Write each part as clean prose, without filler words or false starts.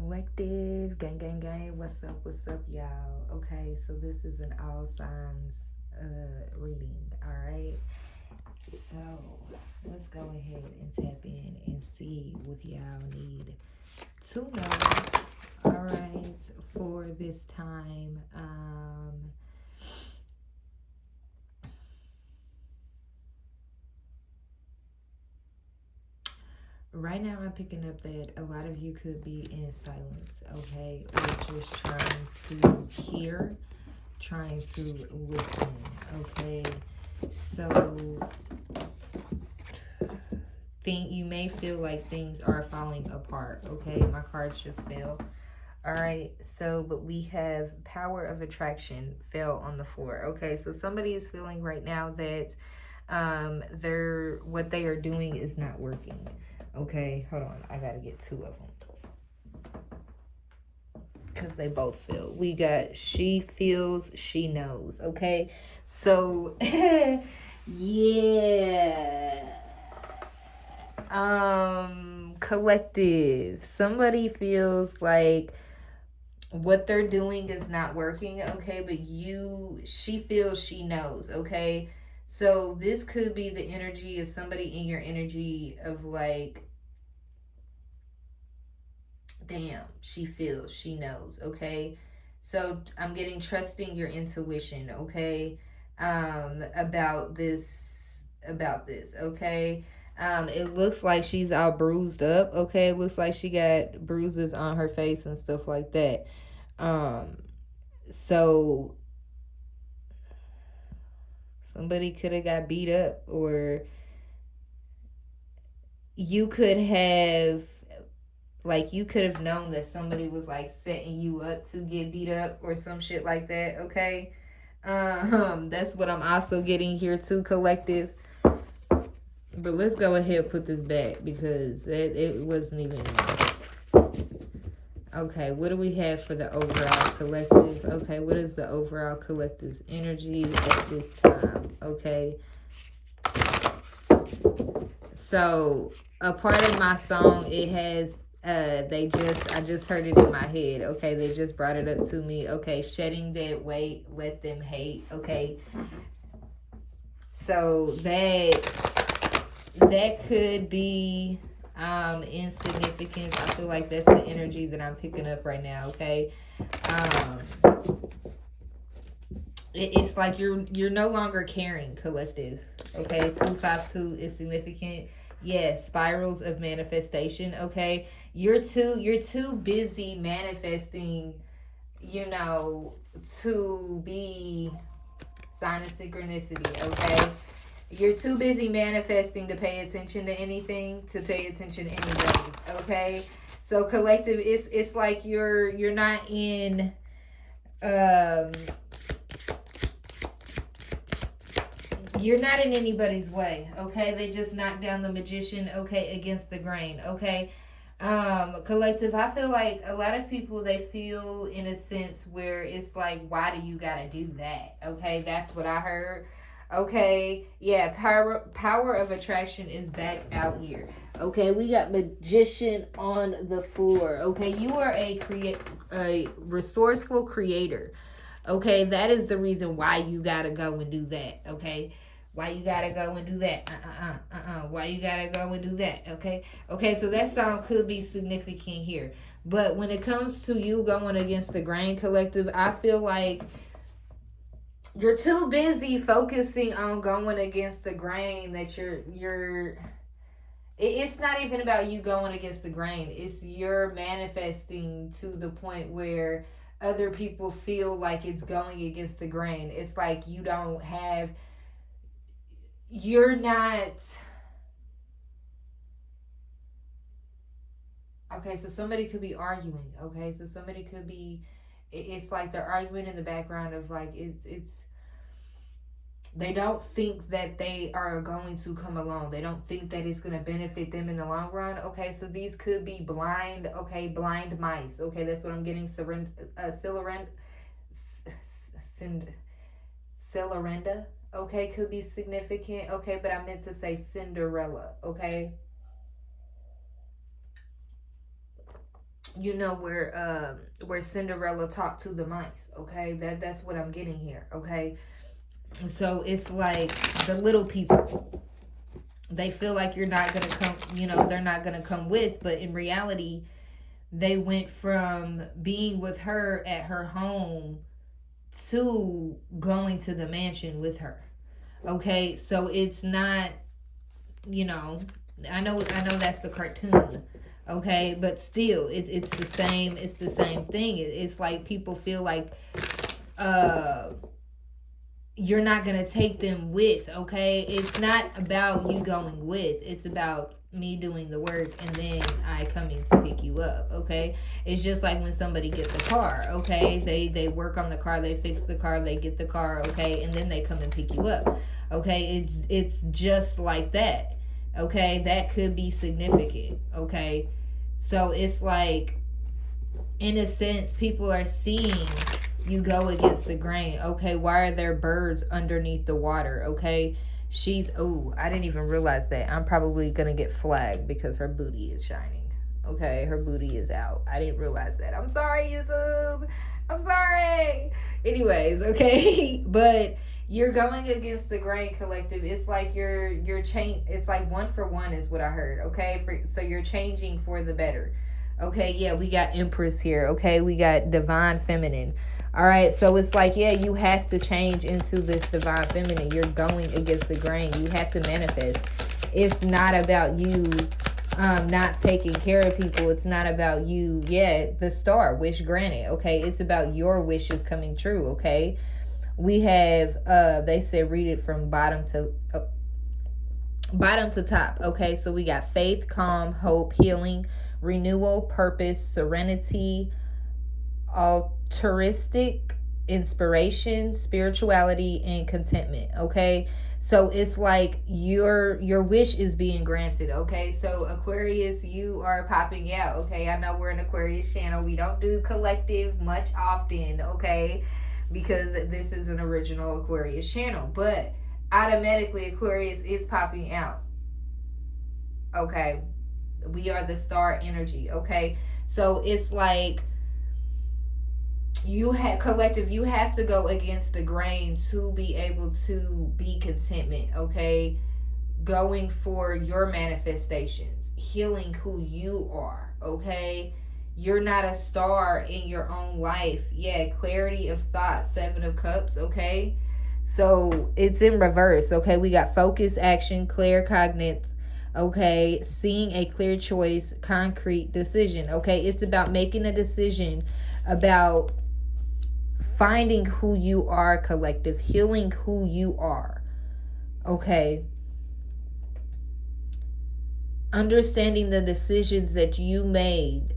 Collective, gang, gang, gang. What's up, y'all? Okay, so this is an all signs reading. All right, so let's go ahead and tap in and see what y'all need to know. All right, for this time. Right now, I'm picking up that a lot of you could be in silence, okay, or just trying to hear, trying to listen, okay. So, you may feel like things are falling apart, okay. My cards just fell. All right, so but we have power of attraction fell on the floor. Okay, so somebody is feeling right now that they're what they are doing is not working. Okay, hold on. I gotta get two of them because they both feel. We got she feels, she knows. Okay, so yeah. Collective. Somebody feels like what they're doing is not working, okay, but she feels she knows, okay. So this could be the energy of somebody in your energy of like, damn, she feels she knows, okay. So I'm getting trusting your intuition, okay, about this, okay. It looks like she's all bruised up, okay. It looks like she got bruises on her face and stuff like that. um so somebody could have got beat up, or you could have you could have known that somebody was like setting you up to get beat up or some shit like that, okay. That's what I'm also getting here too, collective. But let's go ahead and put this back because it wasn't even. Okay, what do we have for the overall collective? Okay, what is the overall collective's energy at this time? Okay, so a part of my song, it has I just heard it in my head. Okay, they just brought it up to me. Okay, shedding that weight, let them hate. Okay, so that could be insignificance. I feel like that's the energy that I'm picking up right now. Okay, um it's like you're no longer caring, collective. Okay, 252 is significant. Yes, spirals of manifestation. Okay, you're too busy manifesting, you know, to be sign of synchronicity. Okay, you're too busy manifesting to pay attention to anything, to pay attention to anybody. Okay, so collective, it's like you're not in um you're not in anybody's way, okay. They just knocked down the magician, okay, against the grain, okay. Collective, I feel like a lot of people, they feel in a sense where it's like, why do you gotta do that? Okay, that's what I heard. Okay, yeah, power of attraction is back out here. Okay, we got magician on the floor. Okay, you are a resourceful creator. Okay, that is the reason why you gotta go and do that. Okay, why you gotta go and do that? Why you gotta go and do that? Okay, okay. So that song could be significant here, but when it comes to you going against the grain, collective, I feel like you're too busy focusing on going against the grain that you're. It's not even about you going against the grain. It's you're manifesting to the point where other people feel like it's going against the grain. It's like you don't have, you're not. Okay, so somebody could be arguing. Okay, so somebody could be, it's like they're arguing in the background of like, it's they don't think that they are going to come along. They don't think that it's going to benefit them in the long run. Okay, so these could be blind, okay, blind mice. Okay, that's what I'm getting. Celerenda, okay, could be significant. Okay, but I meant to say Cinderella. Okay, you know, where Cinderella talked to the mice. Okay, that's what I'm getting here. Okay, so it's like the little people, they feel like you're not gonna come, you know, they're not gonna come with, but in reality, they went from being with her at her home to going to the mansion with her. Okay, so it's not, you know, I know that's the cartoon. Okay, but still, it's the same thing. It's like people feel like uh you're not gonna take them with. Okay, it's not about you going with, it's about me doing the work and then I coming to pick you up. Okay, it's just like when somebody gets a car. Okay, they work on the car, they fix the car, they get the car. Okay, and then they come and pick you up. Okay, it's just like that. Okay, that could be significant. Okay, so it's like, in a sense, people are seeing you go against the grain. Okay, why are there birds underneath the water? Okay, she's, oh, I didn't even realize that. I'm probably gonna get flagged because her booty is shining. Okay, her booty is out. I didn't realize that. I'm sorry, YouTube. I'm sorry. Anyways, okay, but you're going against the grain, collective. It's like you're change. It's like 1-for-1 is what I heard. Okay, so you're changing for the better. Okay, yeah, we got Empress here. Okay, we got Divine Feminine. All right, so it's like, yeah, you have to change into this Divine Feminine. You're going against the grain. You have to manifest. It's not about you not taking care of people. It's not about you, yeah, the star, wish granted. Okay, it's about your wishes coming true. Okay, we have, they said read it from bottom to top. Okay, so we got faith, calm, hope, healing, renewal, purpose, serenity, altruistic, inspiration, spirituality, and contentment. Okay, so it's like your wish is being granted. Okay, so Aquarius, you are popping out. Okay, I know we're an Aquarius channel. We don't do collective much often. Okay, because this is an original Aquarius channel, but automatically Aquarius is popping out. Okay, we are the star energy. Okay, so it's like you have, collective, you have to go against the grain to be able to be contentment. Okay, going for your manifestations, healing who you are. Okay, you're not a star in your own life. Yeah, clarity of thought, 7 of Cups. Okay, so it's in reverse. Okay, we got focus, action, claircognizance. Okay, seeing a clear choice, concrete decision. Okay, it's about making a decision, about finding who you are, collective, healing who you are. Okay, understanding the decisions that you made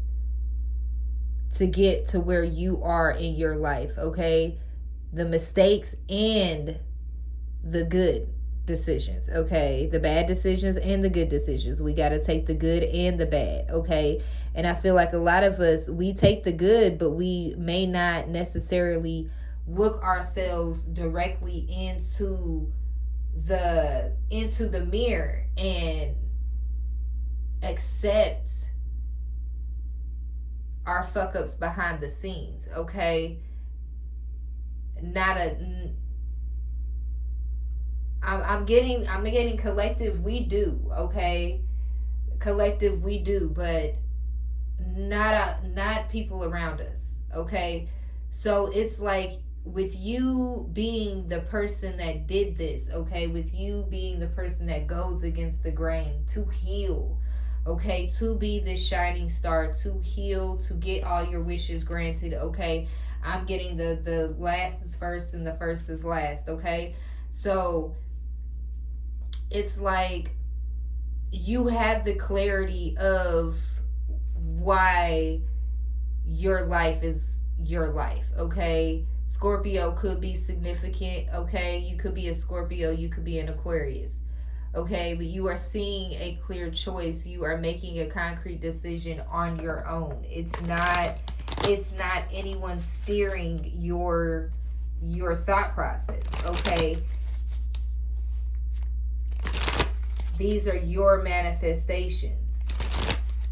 to get to where you are in your life. Okay, the mistakes and the good decisions. Okay, the bad decisions and the good decisions. We got to take the good and the bad. Okay, and I feel like a lot of us, we take the good, but we may not necessarily look ourselves directly into the mirror and accept our fuck ups behind the scenes. Okay, I'm getting collective, we do. Okay, collective, we do, but not people around us. Okay, so it's like, with you being the person that did this, okay, with you being the person that goes against the grain to heal, okay, to be this shining star, to heal, to get all your wishes granted. Okay, I'm getting the last is first and the first is last. Okay, so it's like you have the clarity of why your life is your life. Okay, Scorpio could be significant. Okay, you could be a Scorpio, you could be an Aquarius. Okay, but you are seeing a clear choice. You are making a concrete decision on your own. It's not anyone steering your thought process. Okay, these are your manifestations.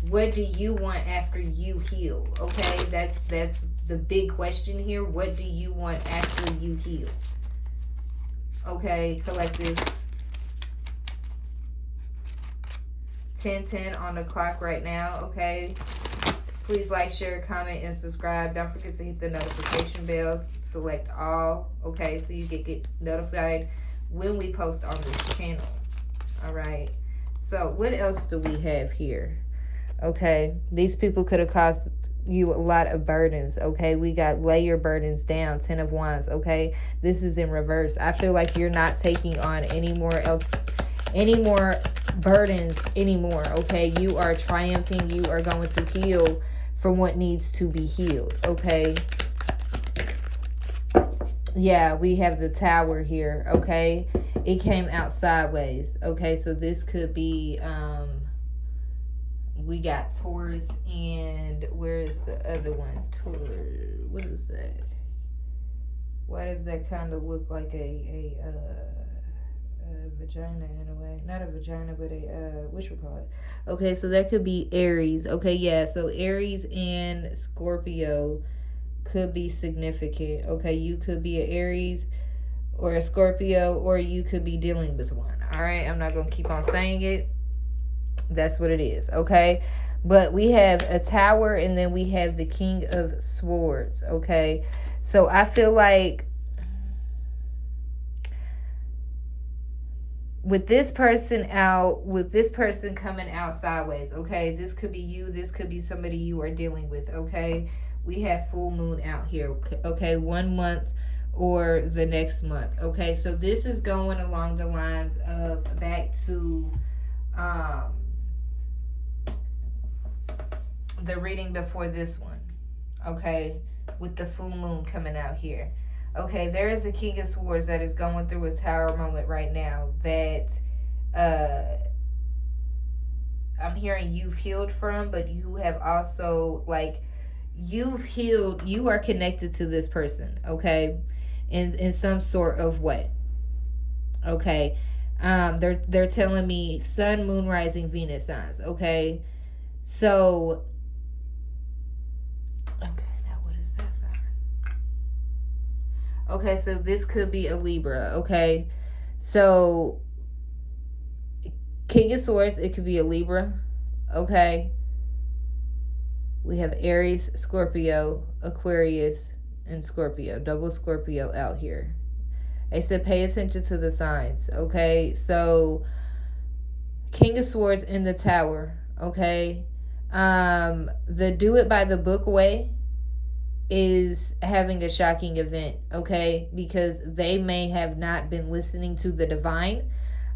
What do you want after you heal? Okay, that's the big question here. What do you want after you heal? Okay, collective. 10:10 on the clock right now. Okay, please like, share, comment, and subscribe. Don't forget to hit the notification bell. Select all. Okay, so you get notified when we post on this channel. All right, so what else do we have here? Okay, these people could have caused you a lot of burdens. Okay, we got lay your burdens down, 10 of Wands. Okay, this is in reverse. I feel like you're not taking on any more burdens anymore. Okay, you are triumphing. You are going to heal from what needs to be healed. Okay, yeah, we have the Tower here. Okay, it came out sideways. Okay, so this could be we got Taurus, and where is the other one? Taurus. What is that? Why does that kind of look like a vagina in a way? Not a vagina, but a what you call it? Okay, so that could be Aries. Okay, yeah. So Aries and Scorpio could be significant. Okay, you could be an Aries or a Scorpio, or you could be dealing with one. All right, I'm not gonna keep on saying it. That's what it is. Okay, but we have a Tower, and then we have the King of Swords. Okay, so I feel like with this person coming out sideways, okay, this could be you, this could be somebody you are dealing with. Okay, we have full moon out here. Okay, 1 month or the next month. Okay, so this is going along the lines of back to the reading before this one. Okay, with the full moon coming out here. Okay, there is a King of Swords that is going through a Tower moment right now that I'm hearing you've healed from, but you have also, like, you've healed, you are connected to this person, okay, in some sort of way. Okay, they're telling me Sun, Moon, Rising, Venus signs. Okay, so okay, so this could be a Libra. Okay, so King of Swords, it could be a Libra. Okay, we have Aries, Scorpio, Aquarius, and Scorpio. Double Scorpio out here. I said pay attention to the signs. Okay, so King of Swords in the Tower. Okay, the do it by the book way is having a shocking event. Okay, because they may have not been listening to the divine.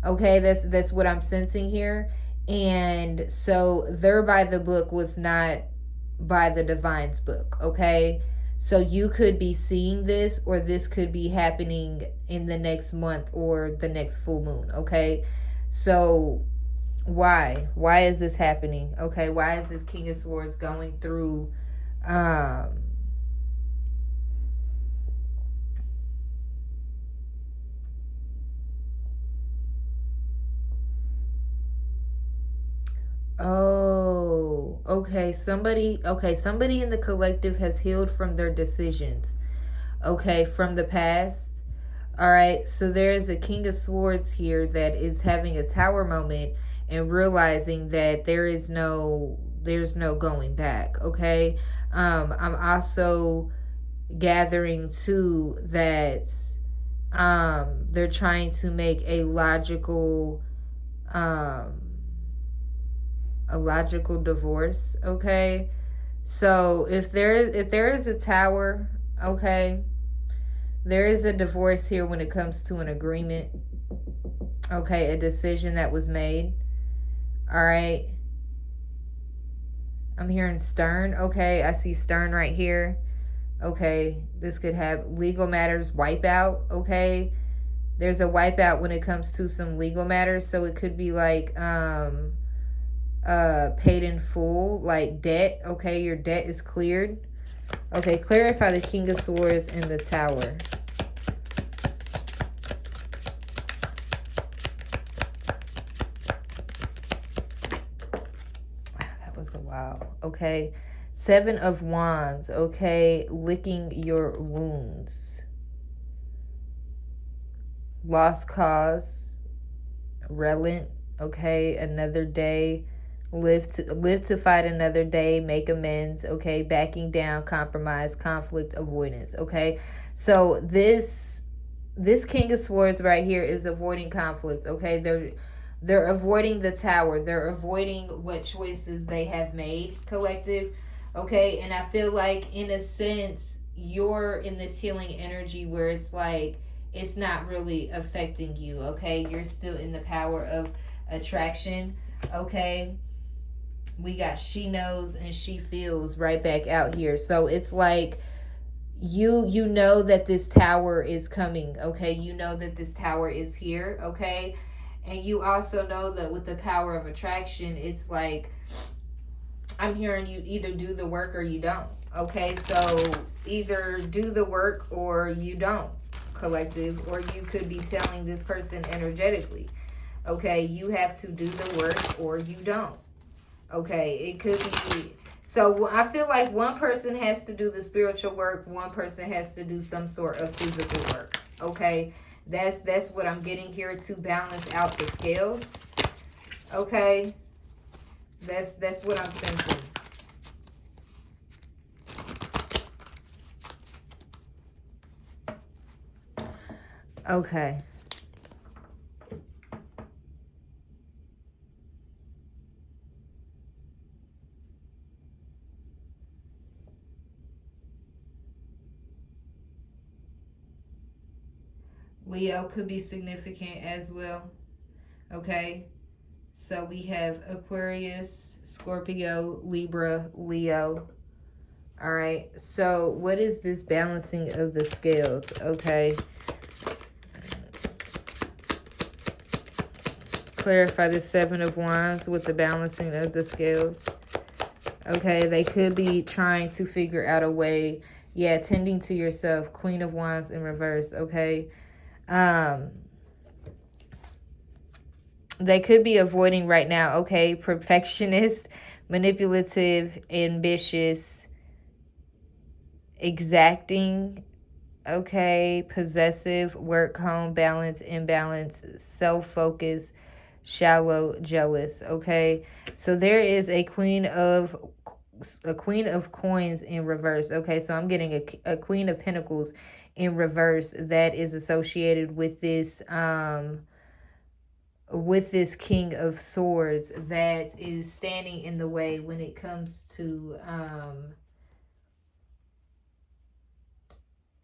Okay, that's what I'm sensing here. And so their by the book was not by the divine's book. Okay, so you could be seeing this, or this could be happening in the next month or the next full moon. Okay, so why is this happening? Okay, why is this King of Swords going through oh, okay, somebody in the collective has healed from their decisions, okay, from the past. All right, so there's a King of Swords here that is having a Tower moment and realizing that there's no going back. Okay, I'm also gathering too that they're trying to make a logical divorce. Okay, so if there is a Tower, okay, there is a divorce here when it comes to an agreement. Okay, a decision that was made. All right, I'm hearing Stern. Okay, I see Stern right here. Okay, this could have legal matters wipeout. Okay, there's a wipeout when it comes to some legal matters, so it could be like paid in full, like debt. Okay, your debt is cleared. Okay, clarify the King of Swords in the Tower. That was a okay? Seven of Wands, okay? Licking your wounds. Lost cause, relent, okay? Another day. Live to fight another day, make amends, okay? Backing down, compromise, conflict avoidance, okay? So this King of Swords right here is avoiding conflict, okay? They're avoiding the Tower. They're avoiding what choices they have made, collective. Okay, and I feel like in a sense you're in this healing energy where it's like it's not really affecting you, okay? You're still in the power of attraction, okay? We got she knows and she feels right back out here. So it's like you know that this tower is coming, okay? You know that this tower is here, okay? And you also know that with the power of attraction, it's like I'm hearing you either do the work or you don't, okay? So either do the work or you don't, collective, or you could be telling this person energetically, okay, you have to do the work or you don't, okay? It could be. So I feel like one person has to do the spiritual work, one person has to do some sort of physical work, okay? That's what I'm getting here to balance out the scales, okay? That's what I'm sensing. Okay. Leo could be significant as well. Okay. So we have Aquarius, Scorpio, Libra, Leo. All right. So what is this balancing of the scales? Okay. Clarify the Seven of Wands with the balancing of the scales. Okay. They could be trying to figure out a way. Yeah. Tending to yourself. Queen of Wands in reverse. Okay. They could be avoiding right now, okay, perfectionist, manipulative, ambitious, exacting, okay, possessive, work, home, balance, imbalance, self-focus, shallow, jealous, okay? So there is a queen of coins in reverse, okay? So I'm getting a Queen of Pentacles in reverse that is associated with this King of Swords that is standing in the way when it comes to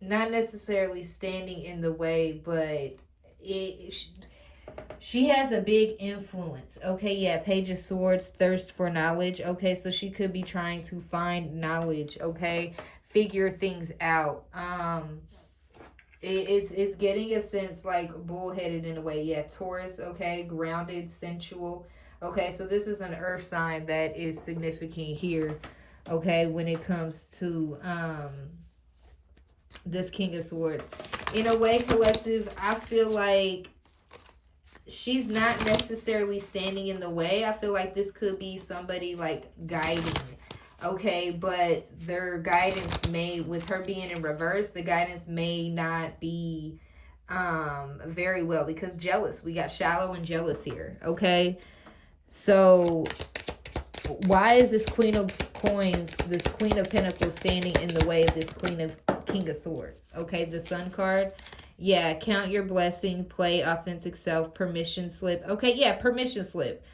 not necessarily standing in the way, but she has a big influence. Okay, yeah, Page of Swords, thirst for knowledge. Okay, so she could be trying to find knowledge, okay? Figure things out. It's getting a sense like bullheaded in a way. Yeah, Taurus, okay, grounded, sensual. Okay, so this is an earth sign that is significant here, okay, when it comes to this King of Swords. In a way, collective, I feel like she's not necessarily standing in the way. I feel like this could be somebody like guiding, okay, but their guidance may, with her being in reverse, the guidance may not be very well, because jealous, we got shallow and jealous here, okay? So why is this Queen of Coins, this Queen of Pentacles standing in the way of this King of Swords? Okay, the Sun card. Yeah, count your blessing, play authentic self, permission slip. Okay, yeah, permission slip.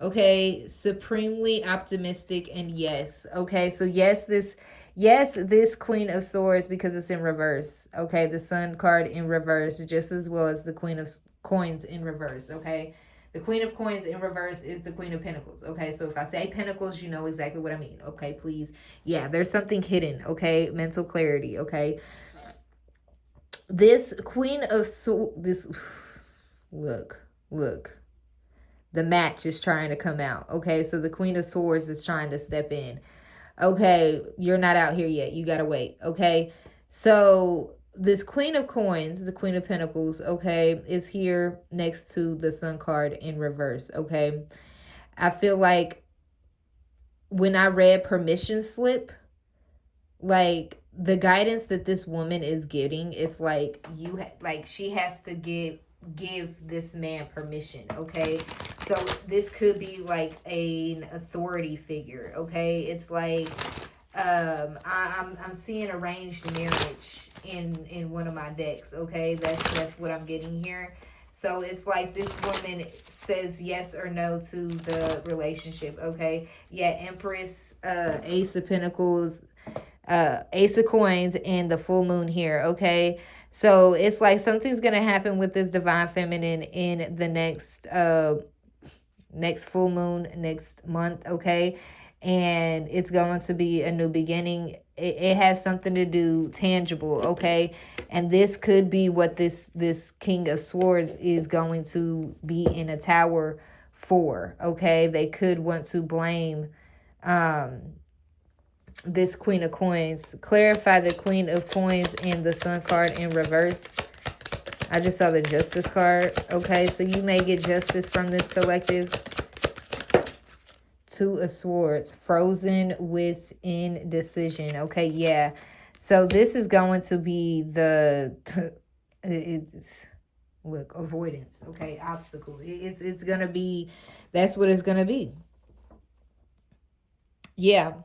Okay, supremely optimistic, and yes. Okay, so yes, this Queen of Swords, because it's in reverse. Okay, the Sun card in reverse, just as well as the Queen of Coins in reverse. Okay, the Queen of Coins in reverse is the Queen of Pentacles. Okay, so if I say Pentacles, you know exactly what I mean. Okay, please. Yeah, there's something hidden. Okay, mental clarity. Okay, this Queen of Swords, look. The match is trying to come out. Okay, so the Queen of Swords is trying to step in. Okay, you're not out here yet. You got to wait. Okay, so this Queen of Coins, the Queen of Pentacles, okay, is here next to the Sun card in reverse. Okay, I feel like when I read permission slip, like the guidance that this woman is getting is like like she has to give this man permission, okay? So this could be like an authority figure, okay? It's like I'm seeing arranged marriage in one of my decks, okay? That's what I'm getting here. So it's like this woman says yes or no to the relationship, okay? Yeah, Empress, Ace of Pentacles, Ace of Coins, and the full moon here, okay? So it's like something's gonna happen with this divine feminine in the next full moon, next month, okay? And it's going to be a new beginning. It has something to do tangible, okay? And this could be what this King of Swords is going to be in a tower for, okay? They could want to blame this Queen of Coins. Clarify the Queen of Coins and the Sun card in reverse. I just saw the Justice card, okay? So you may get justice from this collective. Two of Swords, frozen with indecision. Okay, yeah. So this is going to be the look, avoidance. Okay, obstacle. It's gonna be, that's what it's gonna be. Yeah,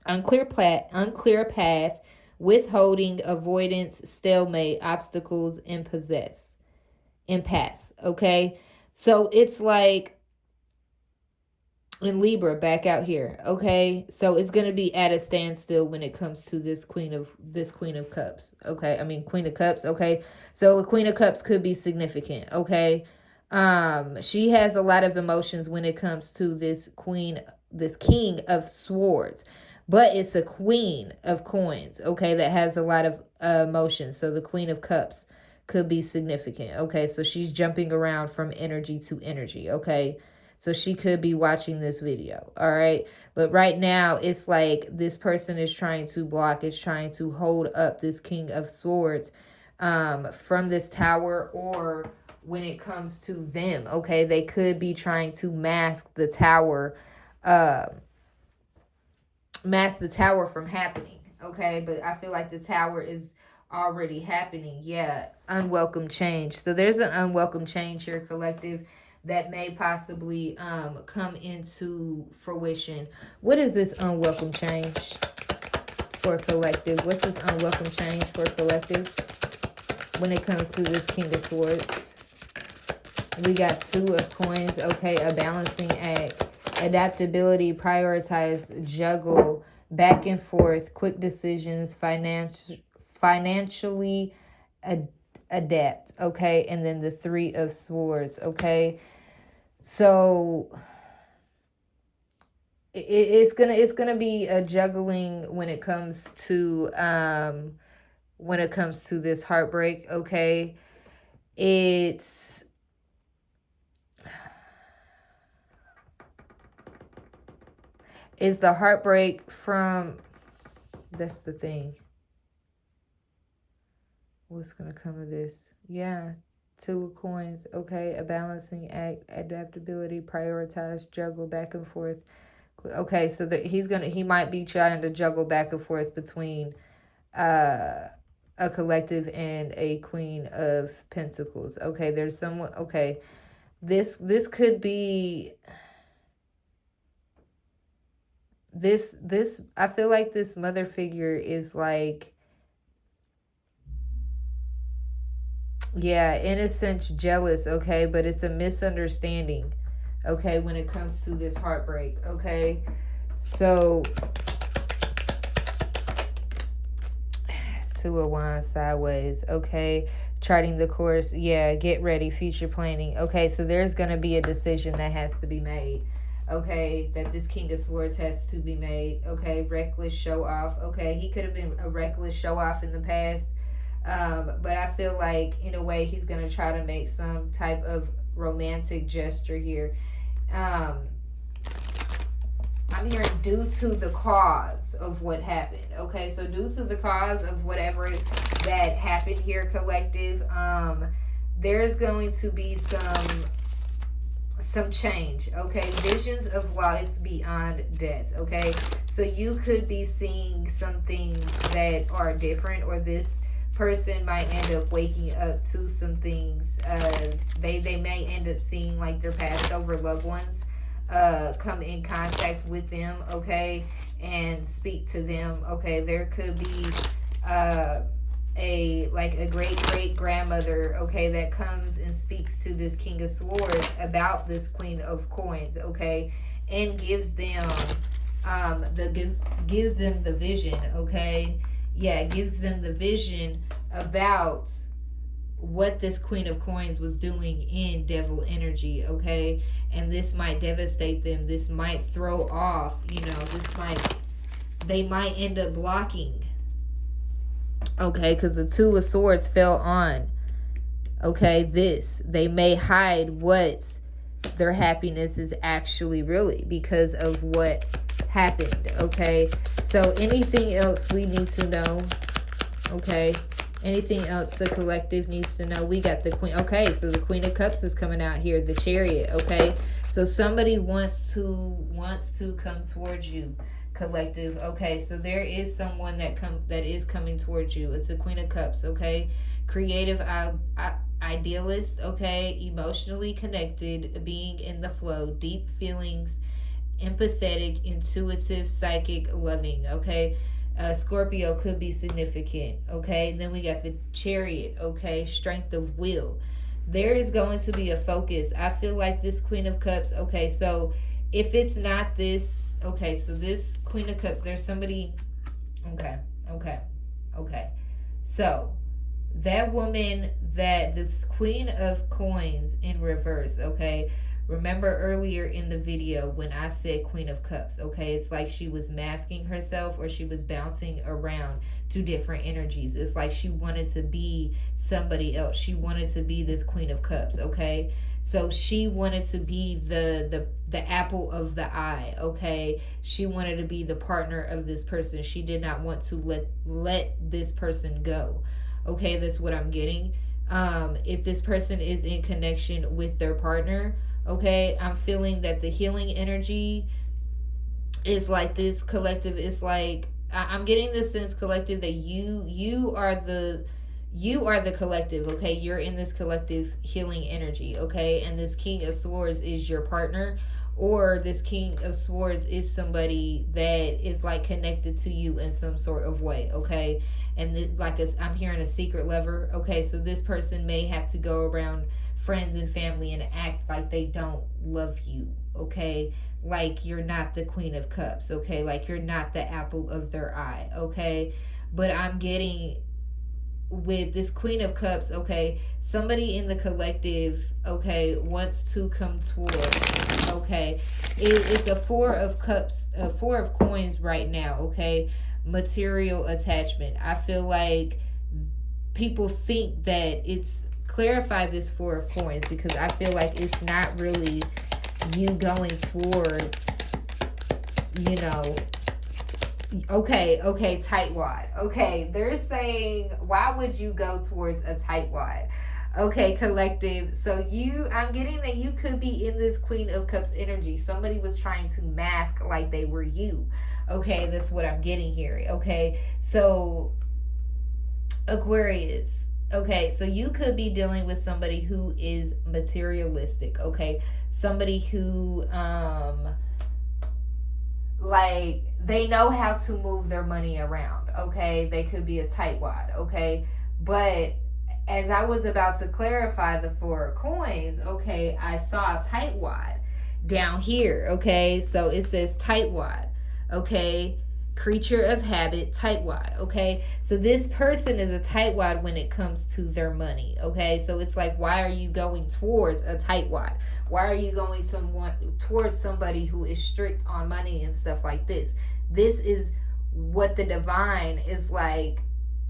unclear path, withholding, avoidance, stalemate, obstacles, impasse. Okay, so it's like in Libra, back out here, okay? So it's going to be at a standstill when it comes to this Queen of Cups, okay? I mean, Queen of Cups, okay? So the Queen of Cups could be significant, okay? She has a lot of emotions when it comes to this King of Swords, but it's a Queen of Coins, okay, that has a lot of emotions. So the Queen of Cups could be significant, okay? So she's jumping around from energy to energy, okay? So she could be watching this video, all right? But right now, it's like this person is trying to block, it's trying to hold up this King of Swords from this tower, or when it comes to them, okay? They could be trying to mask the tower from happening, okay? But I feel like the tower is already happening. Yeah, unwelcome change. So there's an unwelcome change here, collective, that may possibly come into fruition. What is this unwelcome change for collective? What's this unwelcome change for collective when it comes to this King of Swords? We got Two of Coins, okay, a balancing act, adaptability, prioritize, juggle, back and forth, quick decisions, financially adapt, okay? And then the Three of Swords, okay? So it's gonna be a juggling when it comes to this heartbreak, okay? Is the heartbreak from, that's the thing. What's gonna come of this? Yeah, Two of Coins, okay, a balancing act, adaptability, prioritize, juggle, back and forth. Okay, so that he might be trying to juggle back and forth between a collective and a Queen of Pentacles. Okay, there's someone, okay, this could be this I feel like this mother figure is like, yeah, in a sense jealous, okay, but it's a misunderstanding, okay, when it comes to this heartbreak, okay? So Two of Wands sideways, okay, charting the course, yeah, get ready, future planning, okay? So there's gonna be a decision that has to be made, okay, that this King of Swords has to be made, okay? Reckless show off, okay, he could have been a reckless show off in the past, but I feel like in a way he's gonna try to make some type of romantic gesture here. I'm hearing due to the cause of what happened, okay? So due to the cause of whatever that happened here, collective, there's going to be some some change, okay? Visions of life beyond death, okay? So you could be seeing some things that are different, or this person might end up waking up to some things. They may end up seeing like their passed over loved ones come in contact with them, okay, and speak to them, okay? There could be a great grandmother, okay, that comes and speaks to this King of Swords about this Queen of Coins, okay, and gives them the vision, okay. Yeah, gives them the vision about what this Queen of Coins was doing in devil energy, okay? And this might devastate them. This might throw off, they might end up blocking, okay? Because the Two of Swords fell on, okay? They may hide what their happiness is actually really because of what happened, okay? So anything else we need to know, okay? Anything else the collective needs to know? We got the Queen. Okay, so the Queen of Cups is coming out here, the Chariot, okay? So somebody wants to come towards you, collective. Okay, so there is someone that is coming towards you. It's a Queen of Cups, okay? Creative idealist, okay? Emotionally connected, being in the flow, deep feelings, empathetic, intuitive, psychic, loving, okay? Scorpio could be significant, okay? Then we got the Chariot, okay? Strength of will. There is going to be a focus. I feel like this Queen of Cups, okay, so if it's not this, okay, so this Queen of Cups, there's somebody, okay. So that woman, this Queen of Coins in reverse, okay? Remember earlier in the video when I said Queen of Cups, okay? It's like she was masking herself, or she was bouncing around to different energies. It's like she wanted to be somebody else. She wanted to be this Queen of Cups, okay? So she wanted to be the apple of the eye, okay? She wanted to be the partner of this person. She did not want to let this person go, okay? That's what I'm getting. If this person is in connection with their partner, okay, I'm feeling that the healing energy is like this collective. It's like I'm getting this sense, collective, that you are the collective, okay? You're in this collective healing energy, okay? And this King of Swords is your partner, or this King of Swords is somebody that is like connected to you in some sort of way, okay? And I'm hearing a secret lover, okay? So this person may have to go around friends and family and act like they don't love you, okay? Like you're not the Queen of Cups, okay? Like you're not the apple of their eye, okay? But I'm getting with this Queen of Cups, okay, somebody in the collective, okay, wants to come towards, okay? It's a Four of Cups, a Four of Coins right now, okay? Material attachment. I feel like people think that it's, clarify this Four of Coins, because I feel like it's not really you going towards, okay, tightwad. Okay, they're saying, why would you go towards a tightwad? Okay, collective. So I'm getting that you could be in this Queen of Cups energy. Somebody was trying to mask like they were you. Okay, that's what I'm getting here. Okay, so Aquarius. Okay, so you could be dealing with somebody who is materialistic, okay? Somebody who, like, they know how to move their money around, okay? They could be a tightwad, okay? But as I was about to clarify the Four of Coins, okay, I saw a tightwad down here, okay? So it says tightwad, okay? Creature of habit, tightwad, okay? So this person is a tightwad when it comes to their money, okay? So it's like, why are you going towards a tightwad? Why are you going towards somebody who is strict on money and stuff like this? This is what the divine is like.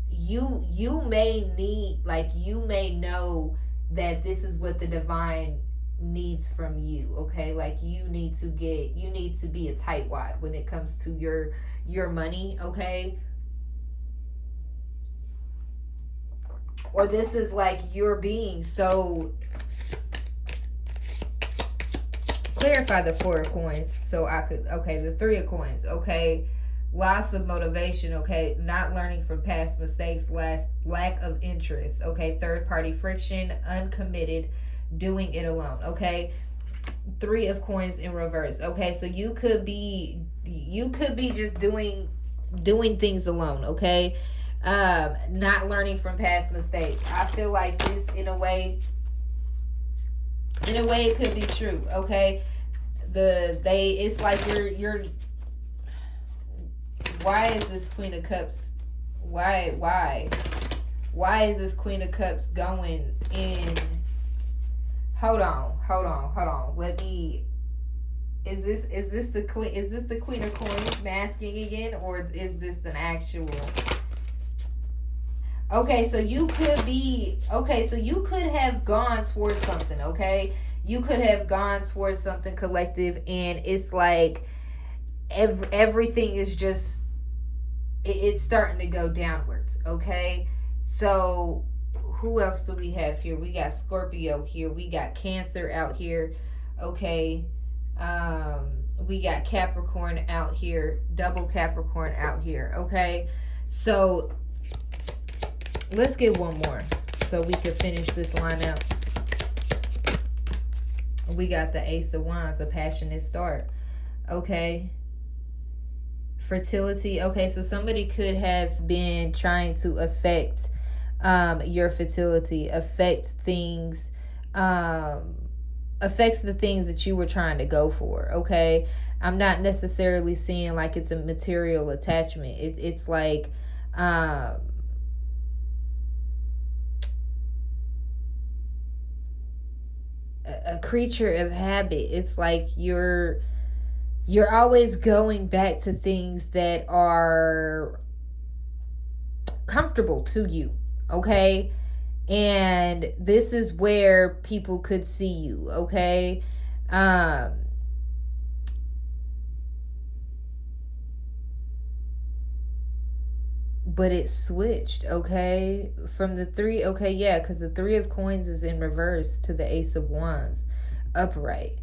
You may need, like, you may know that this is what the divine needs from you, okay? Like you need to be a tightwad when it comes to your money, okay? Or this is like you're being so clarify the 4 of coins so I could, okay, the 3 of coins, okay, loss of motivation, okay, not learning from past mistakes, lack of interest, okay, third party friction, uncommitted, doing it alone, okay, 3 of coins in reverse, okay, so you could be just doing things alone, okay, not learning from past mistakes. I feel like this, in a way it could be true, okay. It's like you're why is this Queen of Cups, why is this Queen of Cups going in? Hold on, let me, is this the Queen of Coins masking again, or is this an actual? Okay, so you could have gone towards something, okay? You could have gone towards something, collective, and it's like everything is just, it's starting to go downwards, okay? So who else do we have here? We got Scorpio here. We got Cancer out here, okay? We got Capricorn out here, double Capricorn out here, okay? So let's get one more so we can finish this line out. We got the Ace of Wands, a passionate start. Okay. Fertility. Okay, so somebody could have been trying to affect your fertility, affects the things that you were trying to go for. Okay. I'm not necessarily seeing like it's a material attachment. It's like a creature of habit. It's like you're always going back to things that are comfortable to you, okay? And this is where people could see you, okay? But it switched, okay, from the 3, okay, yeah, because the 3 of coins is in reverse to the Ace of Wands upright.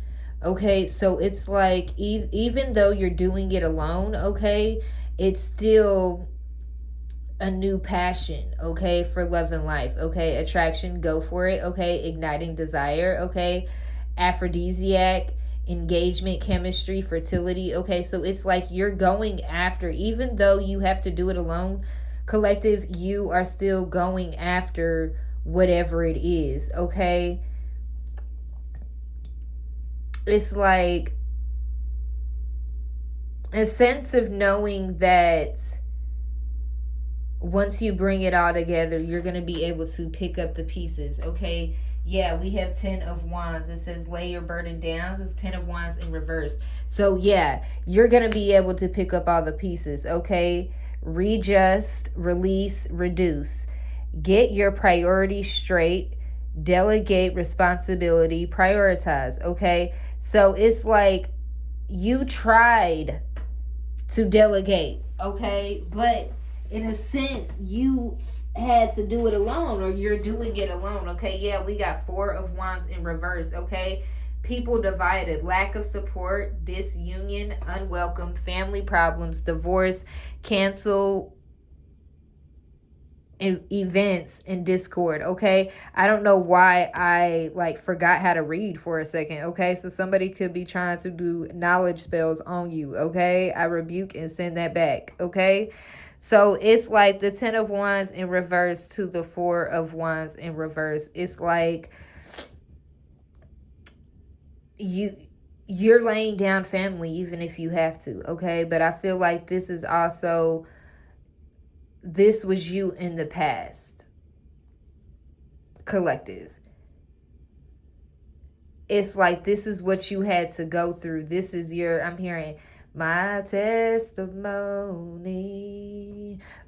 Okay, so it's like even though you're doing it alone, okay, it's still a new passion, okay, for love and life, okay? Attraction, go for it, okay? Igniting desire, okay? Aphrodisiac, engagement, chemistry, fertility, okay? So it's like you're going after, even though you have to do it alone, collective, you are still going after whatever it is, okay? It's like a sense of knowing that once you bring it all together, you're going to be able to pick up the pieces, okay? Yeah, we have 10 of Wands. It says lay your burden down. It's 10 of Wands in reverse. So, yeah, you're going to be able to pick up all the pieces, okay? Readjust, release, reduce. Get your priorities straight. Delegate responsibility. Prioritize, okay? So, it's like you tried to delegate, okay? But in a sense, you had to do it alone, or you're doing it alone, okay? Yeah, we got 4 of Wands in reverse, okay? People divided, lack of support, disunion, unwelcome, family problems, divorce, cancel events, and discord, okay? I don't know why I like forgot how to read for a second, okay? So somebody could be trying to do knowledge spells on you, okay? I rebuke and send that back, okay? So it's like the 10 of Wands in reverse to the 4 of Wands in reverse. It's like you're laying down family even if you have to, okay? But I feel like this is also, this was you in the past, collective. It's like this is what you had to go through. This is your, I'm hearing, my testimony.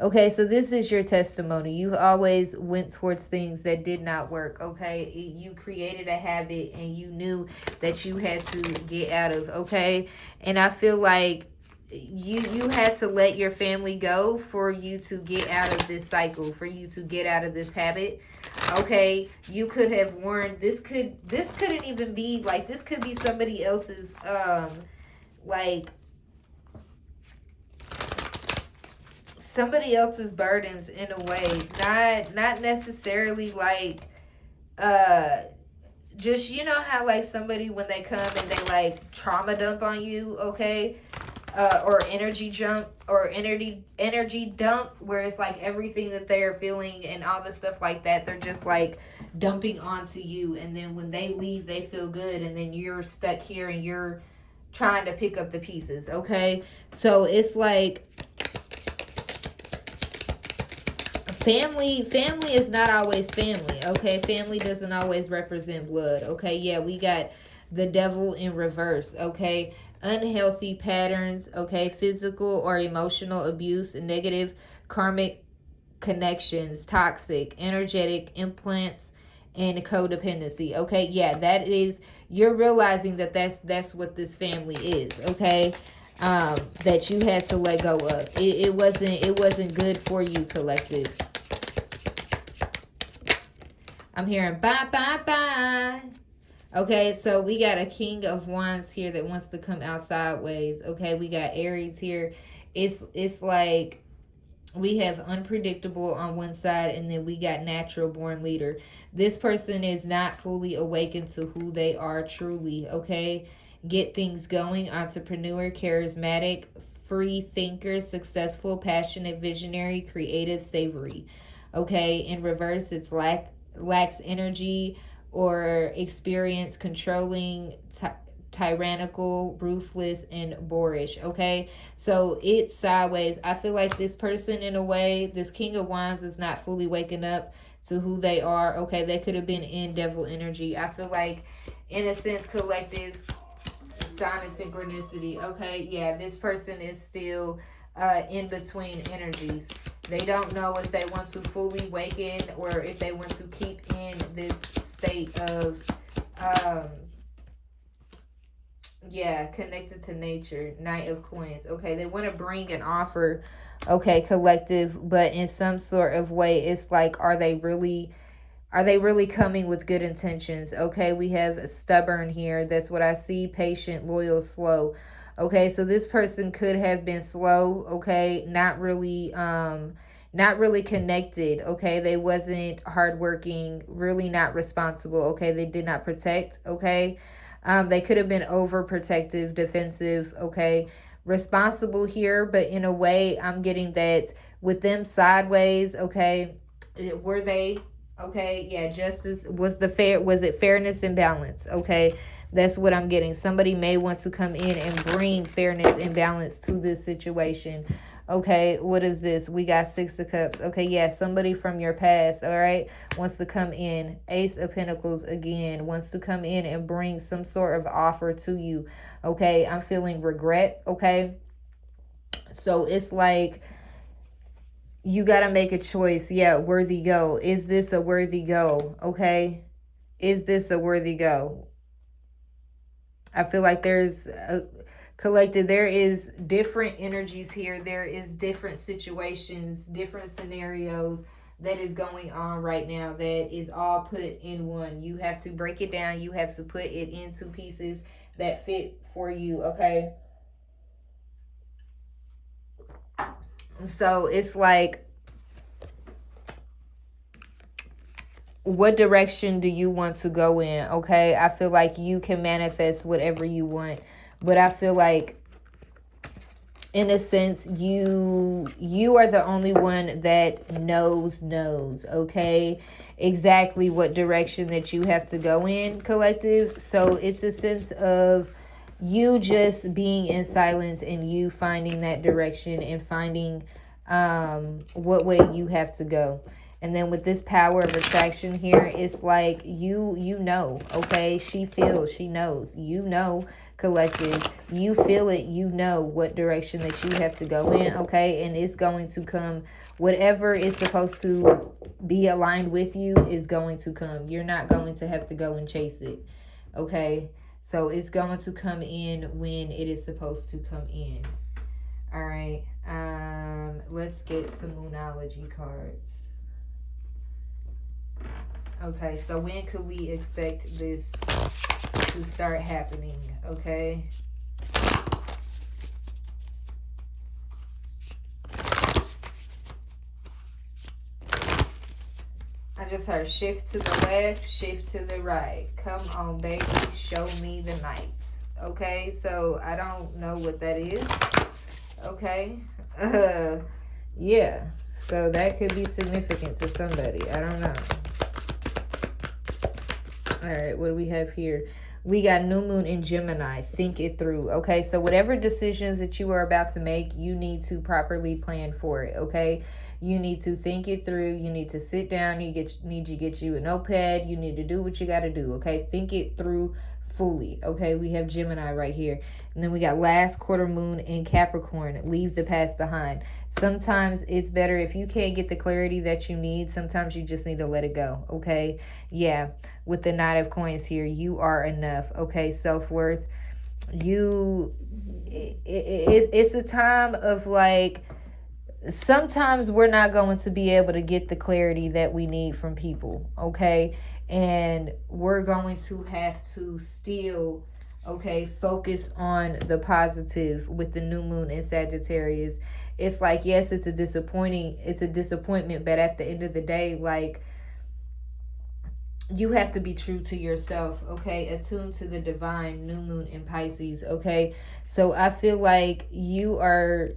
Okay, so this is your testimony. You've always went towards things that did not work, okay? You created a habit and you knew that you had to get out of, okay? And I feel like you had to let your family go for you to get out of this cycle, for you to get out of this habit. Okay, you could have warned. This couldn't even be like, this could be somebody else's like somebody else's burdens in a way, not necessarily like just, you know how like somebody when they come and they like trauma dump on you, okay, or energy dump, where it's like everything that they're feeling and all the stuff like that, they're just like dumping onto you, and then when they leave they feel good, and then you're stuck here and you're trying to pick up the pieces. Okay, so it's like family is not always family. Okay, family doesn't always represent blood. Okay, yeah, we got the devil in reverse. Okay, unhealthy patterns. Okay, physical or emotional abuse, negative karmic connections, toxic energetic implants, and codependency. Okay, yeah, that is, you're realizing that that's what this family is. Okay, that you had to let go of. It wasn't good for you, collective. I'm hearing bye, bye, bye. Okay, so we got a King of Wands here that wants to come out sideways. Okay, we got Aries here. It's like we have unpredictable on one side, and then we got natural born leader. This person is not fully awakened to who they are truly. Okay, get things going, entrepreneur, charismatic, free thinker, successful, passionate, visionary, creative, savory. Okay, in reverse, it's lacks energy or experience, controlling, tyrannical, ruthless, and boorish. Okay, so it's sideways. I feel like this person, in a way, this King of Wands is not fully waking up to who they are. Okay, they could have been in devil energy. I feel like, in a sense, collective, sign of synchronicity. Okay, yeah, this person is still in between energies. They don't know if they want to fully waken or if they want to keep in this state of connected to nature. Knight of Coins. Okay, they want to bring an offer. Okay, collective, but in some sort of way, it's like, are they really coming with good intentions? Okay, we have stubborn here. That's what I see. Patient, loyal, slow. Okay, so this person could have been slow. Okay, not really connected. Okay, they wasn't hardworking, really not responsible. Okay, they did not protect. Okay, they could have been overprotective, defensive. Okay, responsible here, but in a way, I'm getting that with them sideways. Okay, were they? Okay, yeah, justice was it fairness and balance? Okay, that's what I'm getting. Somebody may want to come in and bring fairness and balance to this situation. Okay, what is this? We got Six of Cups. Okay, yeah, somebody from your past, all right, wants to come in. Ace of Pentacles again wants to come in and bring some sort of offer to you. Okay, I'm feeling regret. Okay, so it's like you got to make a choice. Yeah, worthy go. Is this a worthy go? Okay, is this a worthy go? I feel like there's a collective, there is different energies here. There is different situations, different scenarios that is going on right now that is all put in one. You have to break it down. You have to put it into pieces that fit for you, okay? So it's like, what direction do you want to go in? Okay, I feel like you can manifest whatever you want, but I feel like, in a sense, you are the only one that knows, okay, exactly what direction that you have to go in, collective. So it's a sense of you just being in silence and you finding that direction and finding what way you have to go. And then with this power of attraction here, it's like you know, okay? She feels, she knows. You know, collective. You feel it. You know what direction that you have to go in, okay? And it's going to come. Whatever is supposed to be aligned with you is going to come. You're not going to have to go and chase it, okay? So it's going to come in when it is supposed to come in. All right. Let's get some Moonology cards. Okay, so when could we expect this to start happening? Okay. I just heard shift to the left, shift to the right. Come on, baby, show me the night. Okay, so I don't know what that is. Okay. Yeah. So that could be significant to somebody. I don't know. All right, what do we have here? We got new moon in Gemini. Think it through. Okay, so whatever decisions that you are about to make, you need to properly plan for it. Okay, you need to think it through. You need to sit down. You need to get you a notepad. You need to do what you got to do. Okay, think it through fully. Okay, we have Gemini right here, and then we got last quarter moon in Capricorn. Leave the past behind. Sometimes it's better if you can't get the clarity that you need. Sometimes you just need to let it go. Okay, yeah, with the Knight of Coins here, you are enough. Okay, self-worth. It's a time of like, sometimes we're not going to be able to get the clarity that we need from people. Okay, and we're going to have to still, okay, focus on the positive with the new moon in Sagittarius. It's like, yes, it's a disappointment, but at the end of the day, like, you have to be true to yourself. Okay, attuned to the divine, new moon in Pisces. Okay, so I feel like you are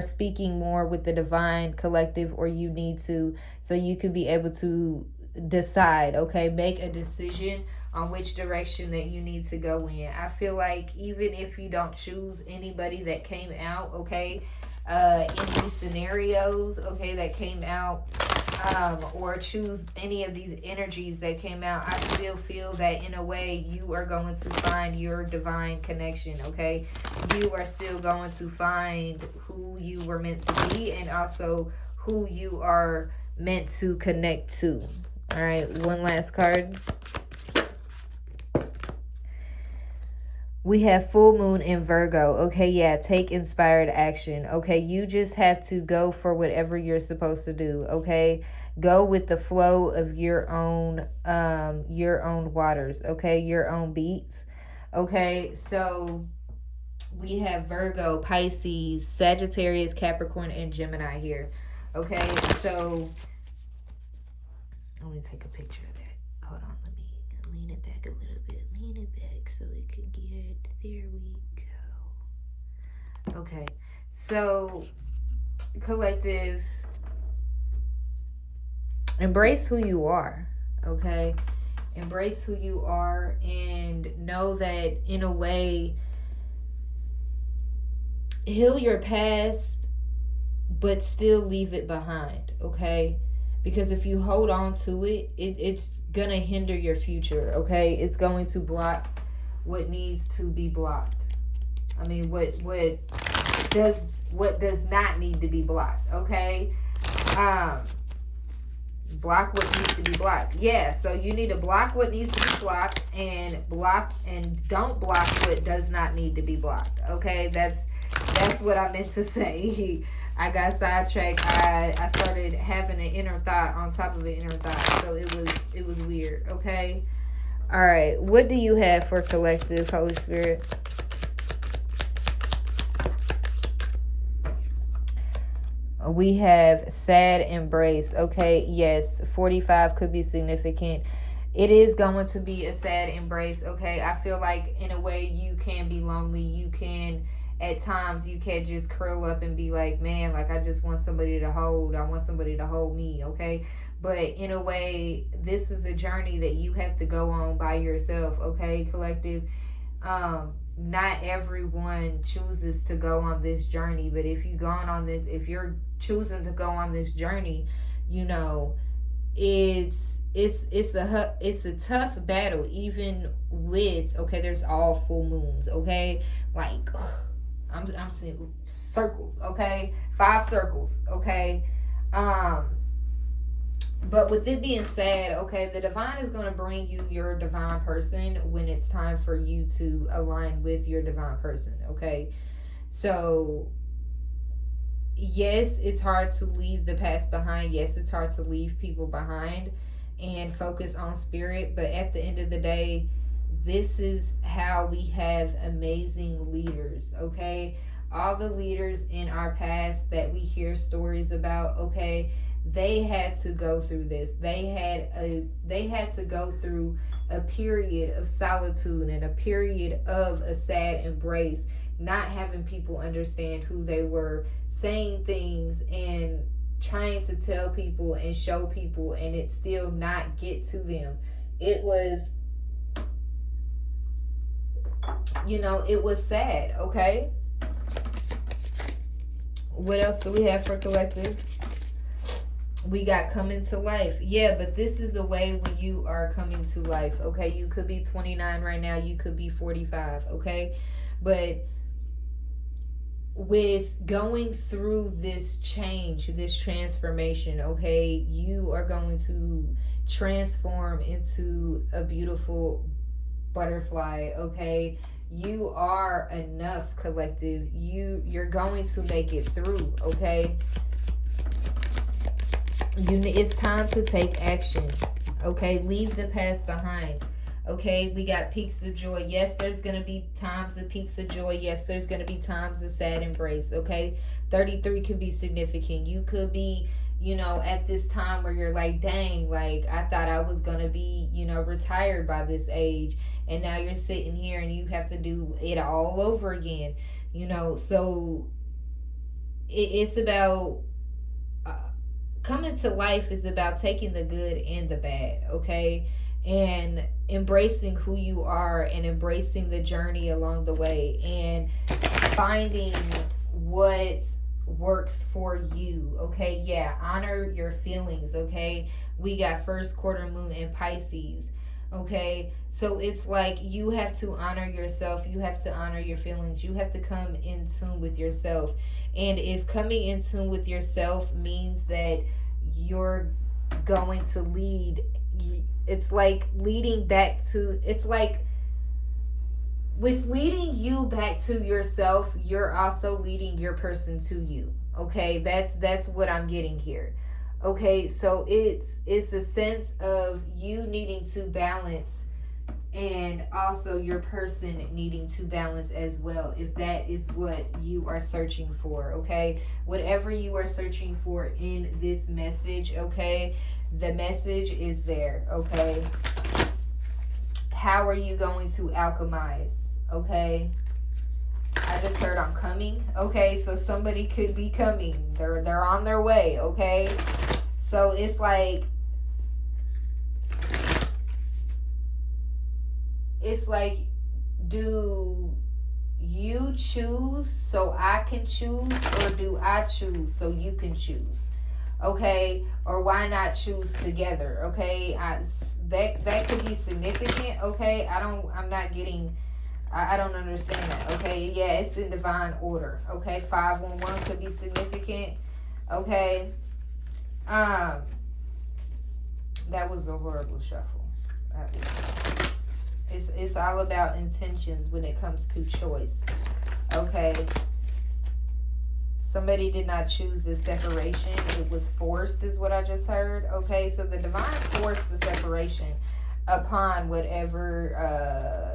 speaking more with the divine collective, or you need to, so you could be able to decide. Okay, make a decision on which direction that you need to go in. I feel like even if you don't choose anybody that came out, okay, in these scenarios, okay, that came out, or choose any of these energies that came out, I still feel that in a way you are going to find your divine connection. Okay, you are still going to find who you were meant to be, and also who you are meant to connect to. All right, one last card. We have full moon in Virgo. Okay, yeah, take inspired action. Okay, you just have to go for whatever you're supposed to do. Okay, go with the flow of your own waters. Okay, your own beats. Okay, so we have Virgo, Pisces, Sagittarius, Capricorn, and Gemini here. Okay, so I'm gonna take a picture of that. Hold on, let me lean it back a little bit. Lean it back so it can get. There we go. Okay, so collective, embrace who you are. Okay, embrace who you are, and know that in a way, heal your past, but still leave it behind. Okay, because if you hold on to it, it's gonna hinder your future. Okay, it's going to block what needs to be blocked. I mean, what does not need to be blocked. Okay, block what needs to be blocked. Yeah, so you need to block what needs to be blocked, and don't block what does not need to be blocked. Okay, that's what I meant to say. I got sidetracked. I started having an inner thought on top of an inner thought, so it was weird. Okay. All right, what do you have for collective, Holy Spirit? We have sad embrace. Okay, yes, 45 could be significant. It is going to be a sad embrace. Okay, I feel like in a way you can be lonely. You can, at times, you can't just curl up and be like, man, like I just want somebody to hold. I want somebody to hold me. Okay, but in a way, this is a journey that you have to go on by yourself. Okay, collective. Not everyone chooses to go on this journey, but if you're choosing to go on this journey, you know, it's a tough battle, even with, okay, there's all full moons. Okay, like I'm seeing circles. Okay, 5 circles. Okay, but with it being said, okay, the divine is going to bring you your divine person when it's time for you to align with your divine person. Okay, so yes, it's hard to leave the past behind. Yes, it's hard to leave people behind and focus on spirit. But at the end of the day, this is how we have amazing leaders, okay? All the leaders in our past that we hear stories about, okay, they had to go through this. They had to go through a period of solitude and a period of a sad embrace, not having people understand who they were, saying things and trying to tell people and show people, and it still not get to them. It was, it was sad, okay? What else do we have for collective? We got coming to life. Yeah, but this is a way when you are coming to life, okay? You could be 29 right now. You could be 45, okay? But with going through this change, this transformation, okay, you are going to transform into a beautiful butterfly, okay? You are enough, collective. You're going to make it through, okay? It's time to take action, okay? Leave the past behind, okay? We got peaks of joy. Yes, there's going to be times of peaks of joy. Yes, there's going to be times of sad embrace, okay? 33 could be significant. You could be, at this time where you're like, dang, like, I thought I was going to be, retired by this age. And now you're sitting here and you have to do it all over again, So it's about... coming to life is about taking the good and the bad, okay? And embracing who you are and embracing the journey along the way and finding what works for you, okay? Yeah, honor your feelings, okay? We got first quarter moon in Pisces, okay? So it's like you have to honor yourself. You have to honor your feelings. You have to come in tune with yourself. And if coming in tune with yourself means that you're going to lead, it's like leading back to, it's like with leading you back to yourself, you're also leading your person to you, okay? That's what I'm getting here, okay? So it's a sense of you needing to balance and also your person needing to balance as well, if that is what you are searching for, okay? Whatever you are searching for in this message, okay? The message is there, okay? How are you going to alchemize, okay? I just heard I'm coming, okay? So somebody could be coming. They're on their way, okay? So it's like, do you choose so I can choose, or do I choose so you can choose? Okay, or why not choose together? Okay, that could be significant. Okay, I'm not getting. I don't understand that. Okay, yeah, it's in divine order. Okay, 511 could be significant. Okay, that was a horrible shuffle. That was. It's all about intentions when it comes to choice. Okay. Somebody did not choose this separation. It was forced, is what I just heard. Okay, so the divine forced the separation upon whatever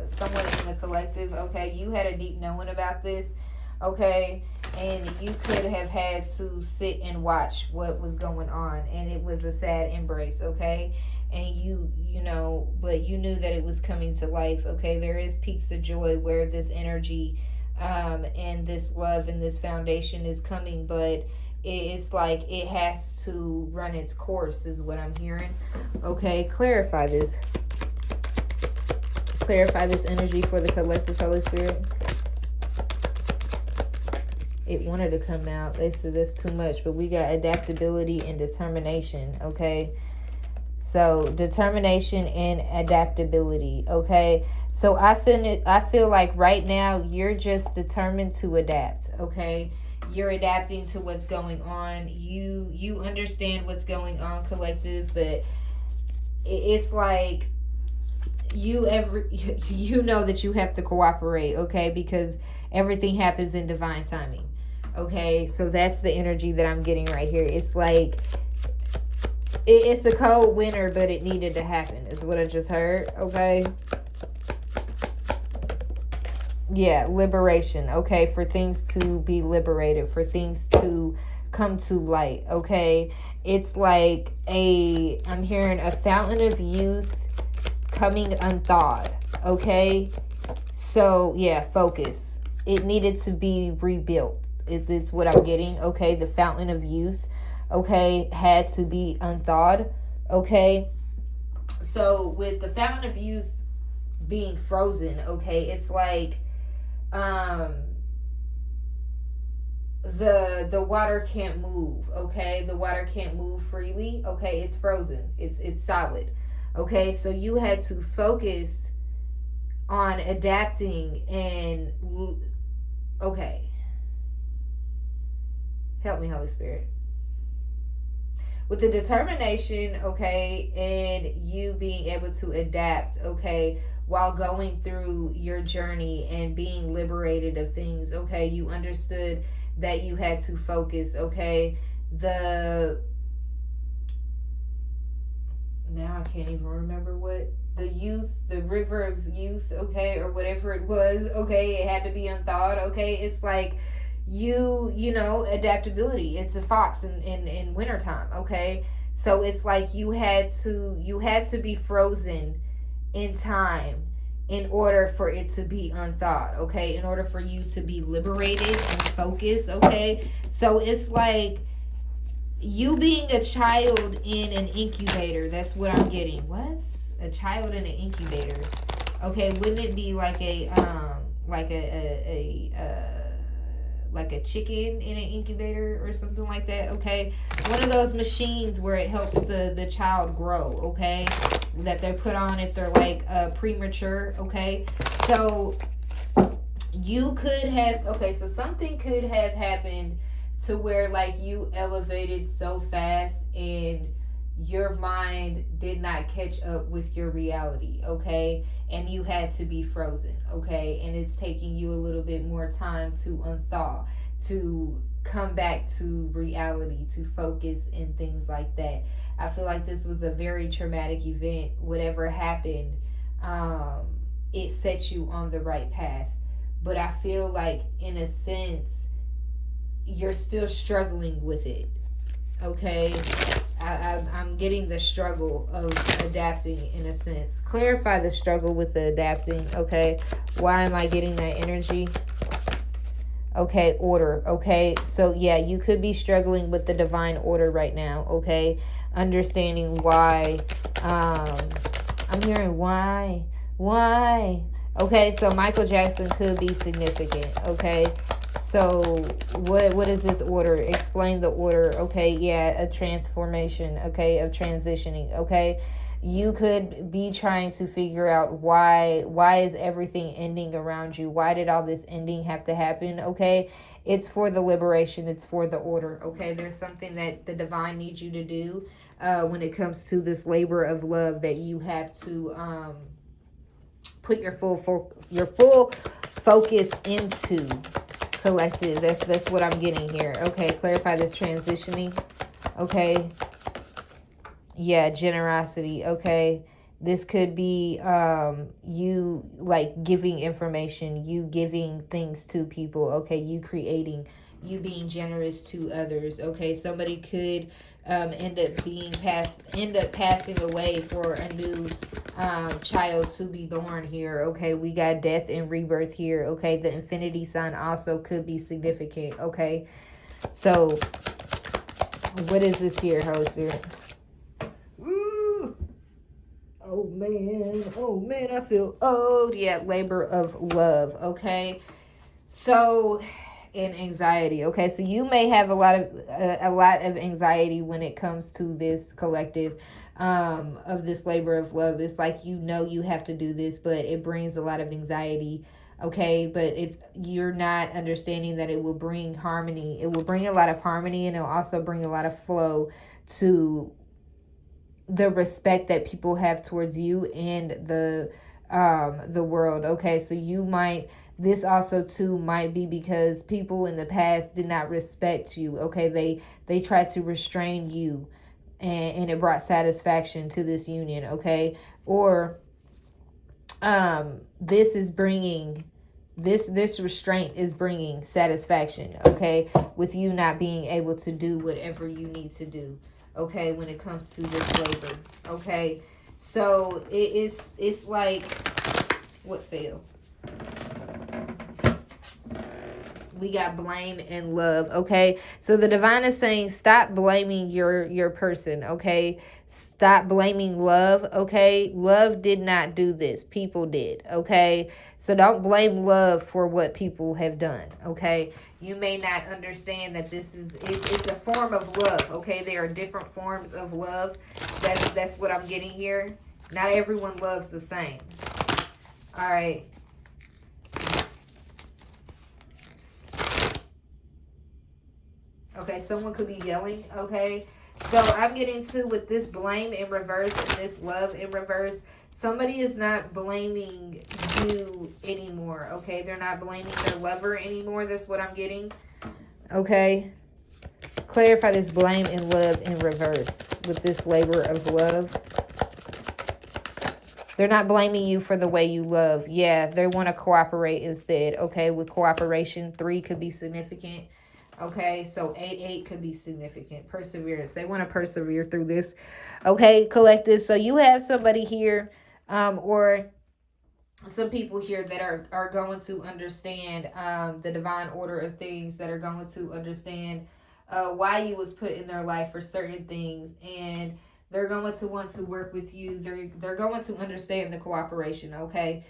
someone in the collective. Okay, you had a deep knowing about this. Okay, and you could have had to sit and watch what was going on, and it was a sad embrace. Okay, and but you knew that it was coming to life. Okay, there is peaks of joy where this energy and this love and this foundation is coming, but it's like it has to run its course, is what I'm hearing. Okay, clarify this energy for the collective, Holy Spirit. It wanted to come out. They said that's too much, but we got adaptability and determination. Okay, so determination and adaptability. Okay, so I feel like right now you're just determined to adapt. Okay, you're adapting to what's going on. You understand what's going on, collective, but it's like you know that you have to cooperate. Okay, because everything happens in divine timing. Okay, so that's the energy that I'm getting right here. It's like it's a cold winter, but it needed to happen, is what I just heard. Okay. Yeah, liberation. Okay, for things to be liberated, for things to come to light. Okay, it's like I'm hearing a fountain of youth coming unthawed. Okay, so yeah, focus. It needed to be rebuilt. It's what I'm getting. Okay, the fountain of youth, okay, had to be unthawed. Okay, so with the fountain of youth being frozen, okay, it's like um the water can't move. Okay, the water can't move freely. Okay, it's frozen, it's solid. Okay, so you had to focus on adapting and okay, help me, Holy Spirit. With the determination, okay, and you being able to adapt, okay, while going through your journey and being liberated of things, okay, you understood that you had to focus, okay. Now I can't even remember what the river of youth, okay, or whatever it was, okay, it had to be unthawed, okay. It's like you know, adaptability. It's a fox in wintertime, okay. So it's like you had to be frozen in time in order for it to be unthawed, okay, in order for you to be liberated and focused, okay. So it's like you being a child in an incubator. That's what I'm getting. What's a child in an incubator? Okay, wouldn't it be like like a chicken in an incubator or something like that? Okay, one of those machines where it helps the child grow, okay, that they're put on if they're like premature, okay. So you could have, okay, so something could have happened to where like you elevated so fast and your mind did not catch up with your reality, okay, and you had to be frozen, okay, and it's taking you a little bit more time to unthaw, to come back to reality, to focus and things like that. I feel like this was a very traumatic event. Whatever happened, it set you on the right path, but I feel like in a sense you're still struggling with it, okay. I'm getting the struggle of adapting in a sense. Clarify the struggle with the adapting, okay. Why am I getting that energy? Okay, order, okay. So yeah, you could be struggling with the divine order right now, okay. Understanding why. I'm hearing why. Okay, so Michael Jackson could be significant, okay. So what is this order? Explain the order. Okay, yeah, a transformation, okay, of transitioning, okay. You could be trying to figure out why is everything ending around you? Why did all this ending have to happen? Okay, it's for the liberation, it's for the order, okay. There's something that the divine needs you to do when it comes to this labor of love that you have to put your full focus into. Collective, that's what I'm getting here, okay. Clarify this transitioning, okay. Yeah, generosity, okay. This could be you like giving information, you giving things to people, okay. You creating, you being generous to others, okay. Somebody could end up passing away for a new child to be born here, okay. We got death and rebirth here, okay. The infinity sign also could be significant, okay. So what is this here, Holy Spirit? Ooh. Oh man, I feel old. Yeah, labor of love, okay. So and anxiety, okay. So you may have a lot of anxiety when it comes to this collective of this labor of love. It's like, you know, you have to do this, but it brings a lot of anxiety, okay. But you're not understanding that it will bring harmony. It will bring a lot of harmony, and it'll also bring a lot of flow to the respect that people have towards you and the world, okay. So you might this also too might be because people in the past did not respect you. Okay, they tried to restrain you, and it brought satisfaction to this union. Okay, or this is bringing this restraint is bringing satisfaction, okay, with you not being able to do whatever you need to do, okay, when it comes to this labor. Okay, so it's like, what fell? We got blame and love. Okay, so the divine is saying stop blaming your person. Okay, stop blaming love. Okay, love did not do this, people did. Okay, so don't blame love for what people have done. Okay, you may not understand that this is it's a form of love. Okay, there are different forms of love. That's what I'm getting here. Not everyone loves the same. All right. Okay, someone could be yelling. Okay, so I'm getting to, with this blame in reverse and this love in reverse, somebody is not blaming you anymore. Okay, they're not blaming their lover anymore. That's what I'm getting. Okay, clarify this blame and love in reverse with this labor of love. They're not blaming you for the way you love. Yeah, they want to cooperate instead. Okay, with cooperation, 3 could be significant. Okay, so 8 could be significant. Perseverance. They want to persevere through this. Okay, collective. So you have somebody here, or some people here that are going to understand the divine order of things, that are going to understand why you was put in their life for certain things, and they're going to want to work with you. They're going to understand the cooperation. Okay,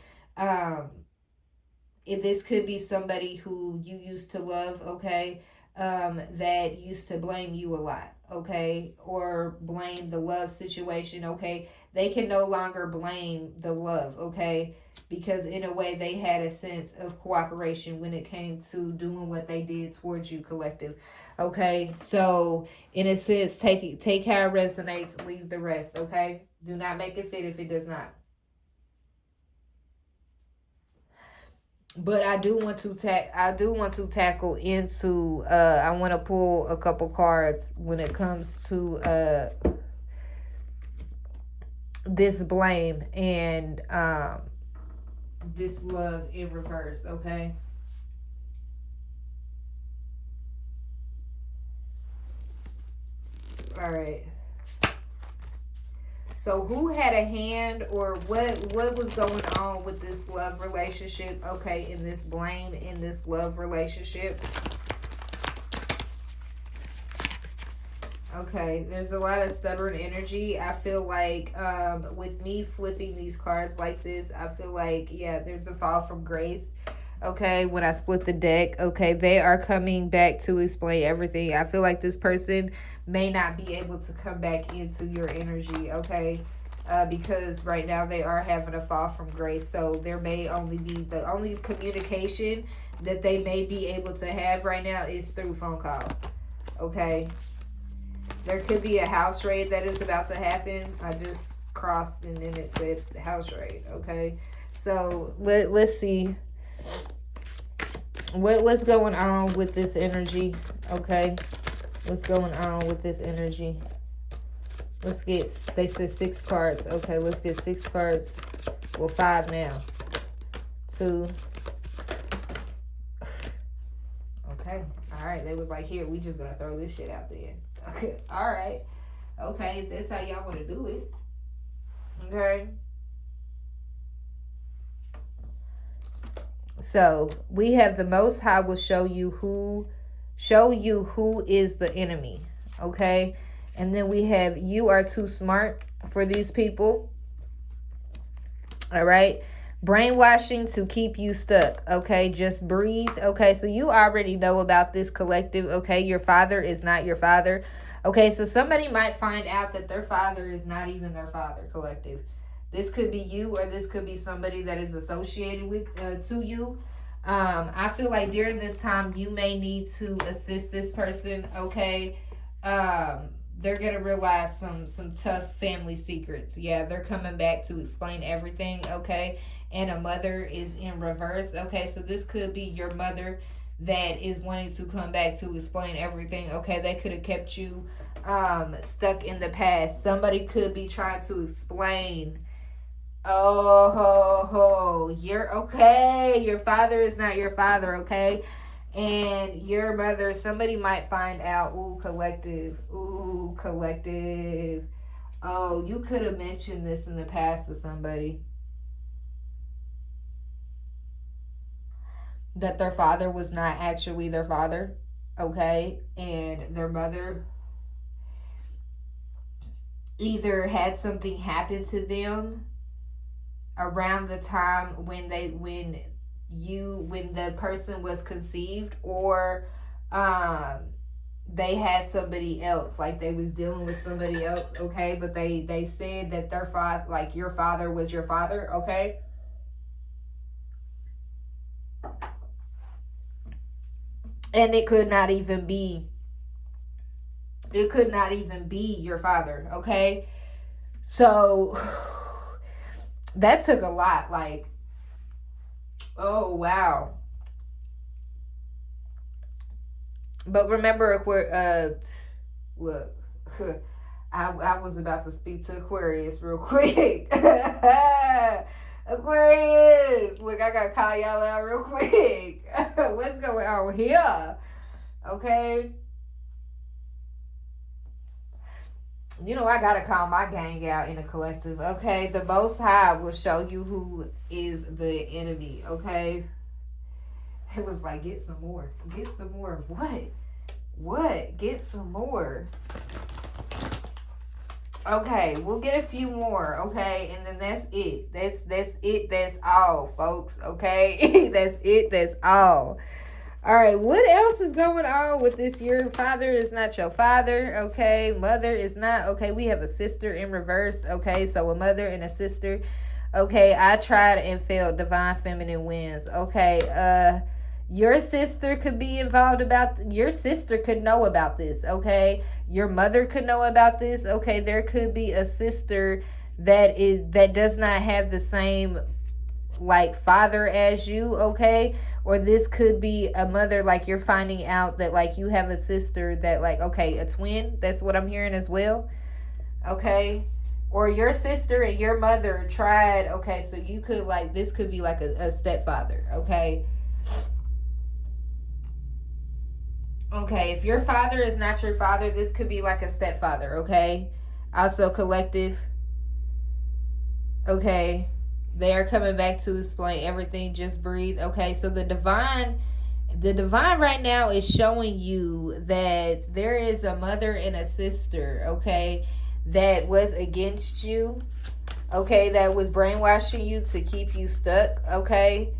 this could be somebody who you used to love. Okay, that used to blame you a lot. Okay, or blame the love situation. Okay, they can no longer blame the love. Okay, because in a way they had a sense of cooperation when it came to doing what they did towards you, collective. Okay, so in a sense, take how it resonates, leave the rest. Okay, do not make it fit if it does not. But I do want to tackle into I want to pull a couple cards when it comes to this blame and this love in reverse. Okay, all right. So who had a hand, or what was going on with this love relationship? Okay, in this blame, in this love relationship. Okay, there's a lot of stubborn energy. I feel like with me flipping these cards like this, I feel like, yeah, there's a fall from grace. Okay, when I split the deck, okay, they are coming back to explain everything. I feel like this person may not be able to come back into your energy, okay, because right now they are having a fall from grace. So there may only be, the only communication that they may be able to have right now is through phone call. Okay, there could be a house raid that is about to happen. I just crossed and then it said house raid. Okay, so let's see what's going on with this energy. Okay, what's going on with this energy? Let's get, they said 6 cards. Okay, let's get 6 cards. Well, 5 now. 2. Okay, all right. They was like, here, we just gonna throw this shit out there. Okay, all right. Okay, if that's how y'all want to do it. Okay. So we have the Most High will show you who is the enemy. Okay, and then we have you are too smart for these people. All right, brainwashing to keep you stuck. Okay, just breathe. Okay, so you already know about this, collective. Okay, your father is not your father. Okay, so somebody might find out that their father is not even their father, collective. This could be you, or this could be somebody that is associated with to you. I feel like during this time you may need to assist this person. Okay, they're gonna realize some tough family secrets. Yeah, they're coming back to explain everything. Okay, and a mother is in reverse. Okay, so this could be your mother that is wanting to come back to explain everything. Okay, they could have kept you stuck in the past. Somebody could be trying to explain. Oh ho ho, you're okay. Your father is not your father, okay? And your mother, somebody might find out. Ooh, collective. Ooh, collective. Oh, you could have mentioned this in the past to somebody, that their father was not actually their father, okay? And their mother either had something happen to them around the time when the person was conceived, or they had somebody else, like they was dealing with somebody else, okay? But they said that their father, like your father was your father, okay? And it could not even be your father, okay? So that took a lot. Like, oh wow. But remember, look, I was about to speak to Aquarius real quick. Aquarius, look, I gotta call y'all out real quick. What's going on here? Okay. You know, I gotta call my gang out in a collective, okay? The Most High will show you who is the enemy, okay? It was like, get some more. Get some more. What? Get some more. Okay, we'll get a few more, okay? And then that's it. That's it. That's all, folks, okay? That's it. That's all. All right, what else is going on with this? Your father is not your father, okay? Mother is not, okay? We have a sister in reverse, okay? So a mother and a sister. Okay, I tried and failed. Divine Feminine wins. Okay, your sister could be involved your sister could know about this, okay? Your mother could know about this, okay? There could be a sister that does not have the same, like, father as you, okay? Or this could be a mother, like you're finding out that, like, you have a sister that, like, okay, a twin. That's what I'm hearing as well, okay? Or your sister and your mother tried, okay? So you could, like, this could be like a stepfather, okay? Okay, if your father is not your father, this could be like a stepfather, okay? Also collective, okay? They are coming back to explain everything. Just breathe. Okay, so the divine right now is showing you that there is a mother and a sister, okay, that was against you, okay, that was brainwashing you to keep you stuck, okay?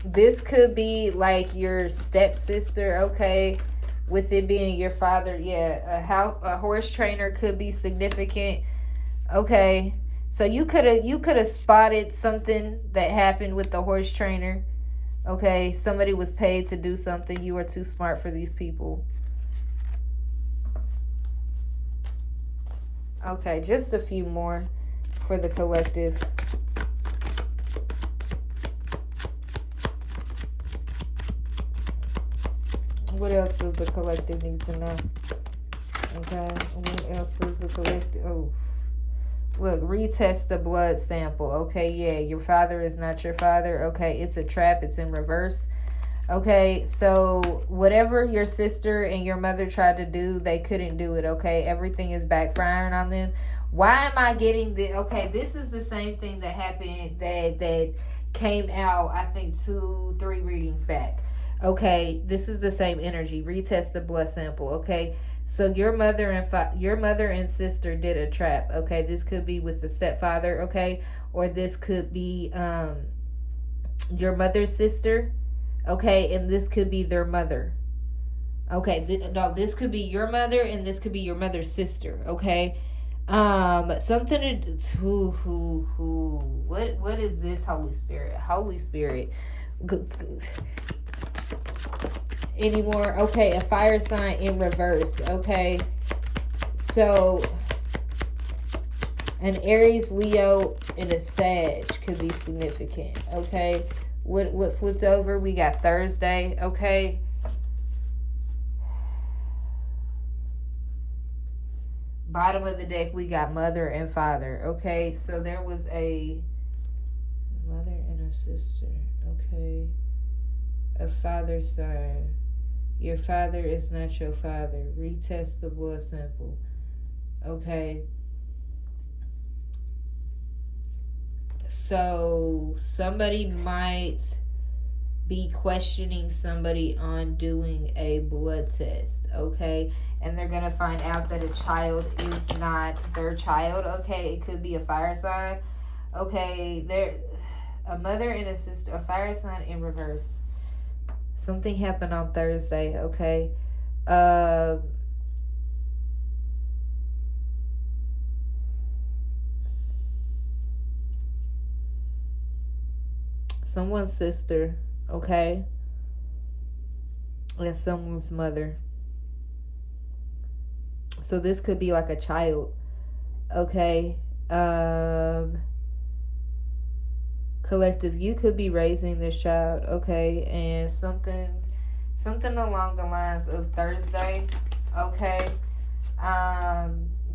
This could be like your stepsister, okay? With it being your father, yeah, a horse trainer could be significant. Okay, so you could have spotted something that happened with the horse trainer. Okay, somebody was paid to do something. You are too smart for these people. Okay, just a few more for the collective. What else does the collective need to know? Okay, what else does the collective... Oh, look, retest the blood sample. Okay, yeah, your father is not your father. Okay, it's a trap. It's in reverse. Okay, so whatever your sister and your mother tried to do, they couldn't do it, okay? Everything is backfiring on them. Why am I getting the... Okay, this is the same thing that happened, that came out, I think, 2-3 readings back. Okay, this is the same energy. Retest the blood sample, okay? So your mother and sister did a trap, okay? This could be with the stepfather, okay? Or this could be your mother's sister, okay? And this could be their mother. Okay, this could be your mother and this could be your mother's sister, okay? Something to what is this? Holy Spirit anymore. Okay, a fire sign in reverse, okay? So an Aries, Leo, and a Sag could be significant. Okay. What flipped over? We got Thursday. Okay. Bottom of the deck, we got mother and father. Okay. So there was a mother and a sister. Okay. A father sign. Your father is not your father. Retest the blood sample. Okay. So somebody might be questioning somebody on doing a blood test, okay? And they're going to find out that a child is not their child, okay? It could be a fire sign, okay? There, a mother and a sister, a fire sign in reverse. Something happened on Thursday, okay? Someone's sister, okay? And someone's mother. So this could be like a child, okay? Collective, you could be raising this child, okay? And something along the lines of Thursday, okay?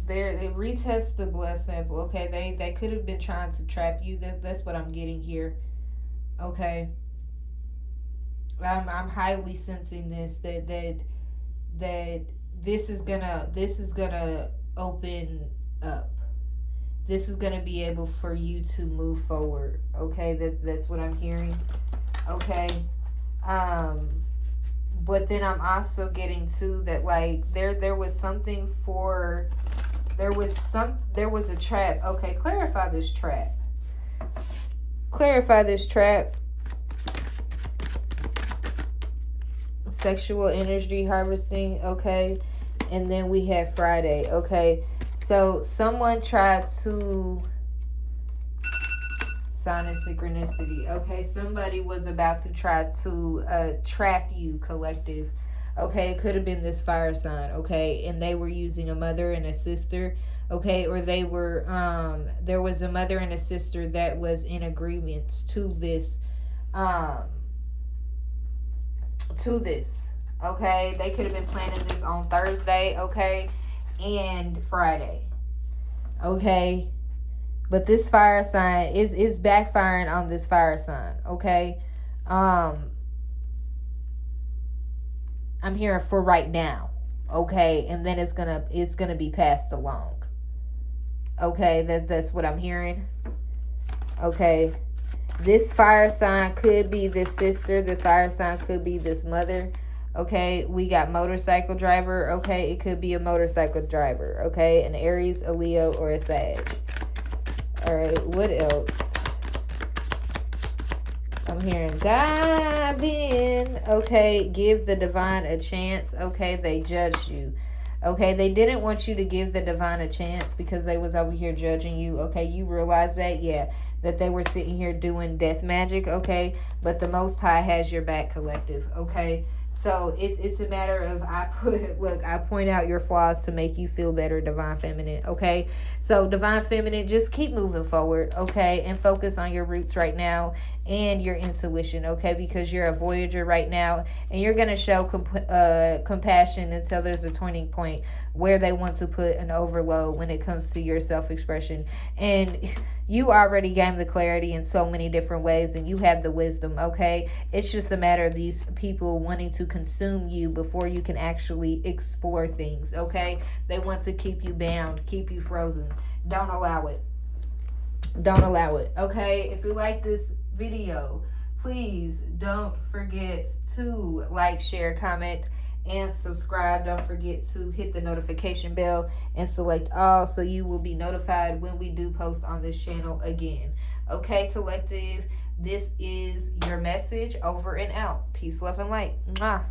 They retest the blood sample, okay? They could have been trying to trap you. That's what I'm getting here, okay? I'm highly sensing this that this is gonna open up. This is gonna be able for you to move forward. Okay, that's what I'm hearing. Okay, but then I'm also getting too that like there was something for there was a trap. Okay, clarify this trap. Clarify this trap. Sexual energy harvesting, okay? And then we have Friday, okay? So someone tried to sign a synchronicity, okay? Somebody was about to try to trap you, collective, okay? It could have been this fire sign, okay? And they were using a mother and a sister, okay? Or they were, there was a mother and a sister that was in agreement to this, okay? They could have been planning this on Thursday, okay, and Friday, okay? But this fire sign is backfiring on this fire sign, okay? I'm hearing for right now, okay? And then it's gonna be passed along, okay? That's what I'm hearing, okay? This fire sign could be this sister. The fire sign could be this mother. Okay, we got motorcycle driver. Okay, it could be a motorcycle driver. Okay, an Aries, a Leo, or a Sag. All right, what else? I'm hearing dive in. Okay, give the divine a chance. Okay, they judged you. Okay, they didn't want you to give the divine a chance because they was over here judging you. Okay, you realize that? Yeah, that they were sitting here doing death magic. Okay, but the Most High has your back, collective. Okay, so it's a matter of I point out your flaws to make you feel better, divine feminine. Okay, so divine feminine, just keep moving forward. Okay, and focus on your roots right now and your intuition. Okay, because you're a voyager right now, and you're gonna show compassion until there's a turning point where they want to put an overload when it comes to your self-expression. And you already gained the clarity in so many different ways, and you have the wisdom, okay? It's just a matter of these people wanting to consume you before you can actually explore things, okay? They want to keep you bound, keep you frozen. Don't allow it. Don't allow it, okay? If you like this video, please don't forget to like, share, comment, and subscribe. Don't forget to hit the notification bell and select all so you will be notified when we do post on this channel again. Okay, collective, this is your message. Over and out. Peace, love, and light. Mwah.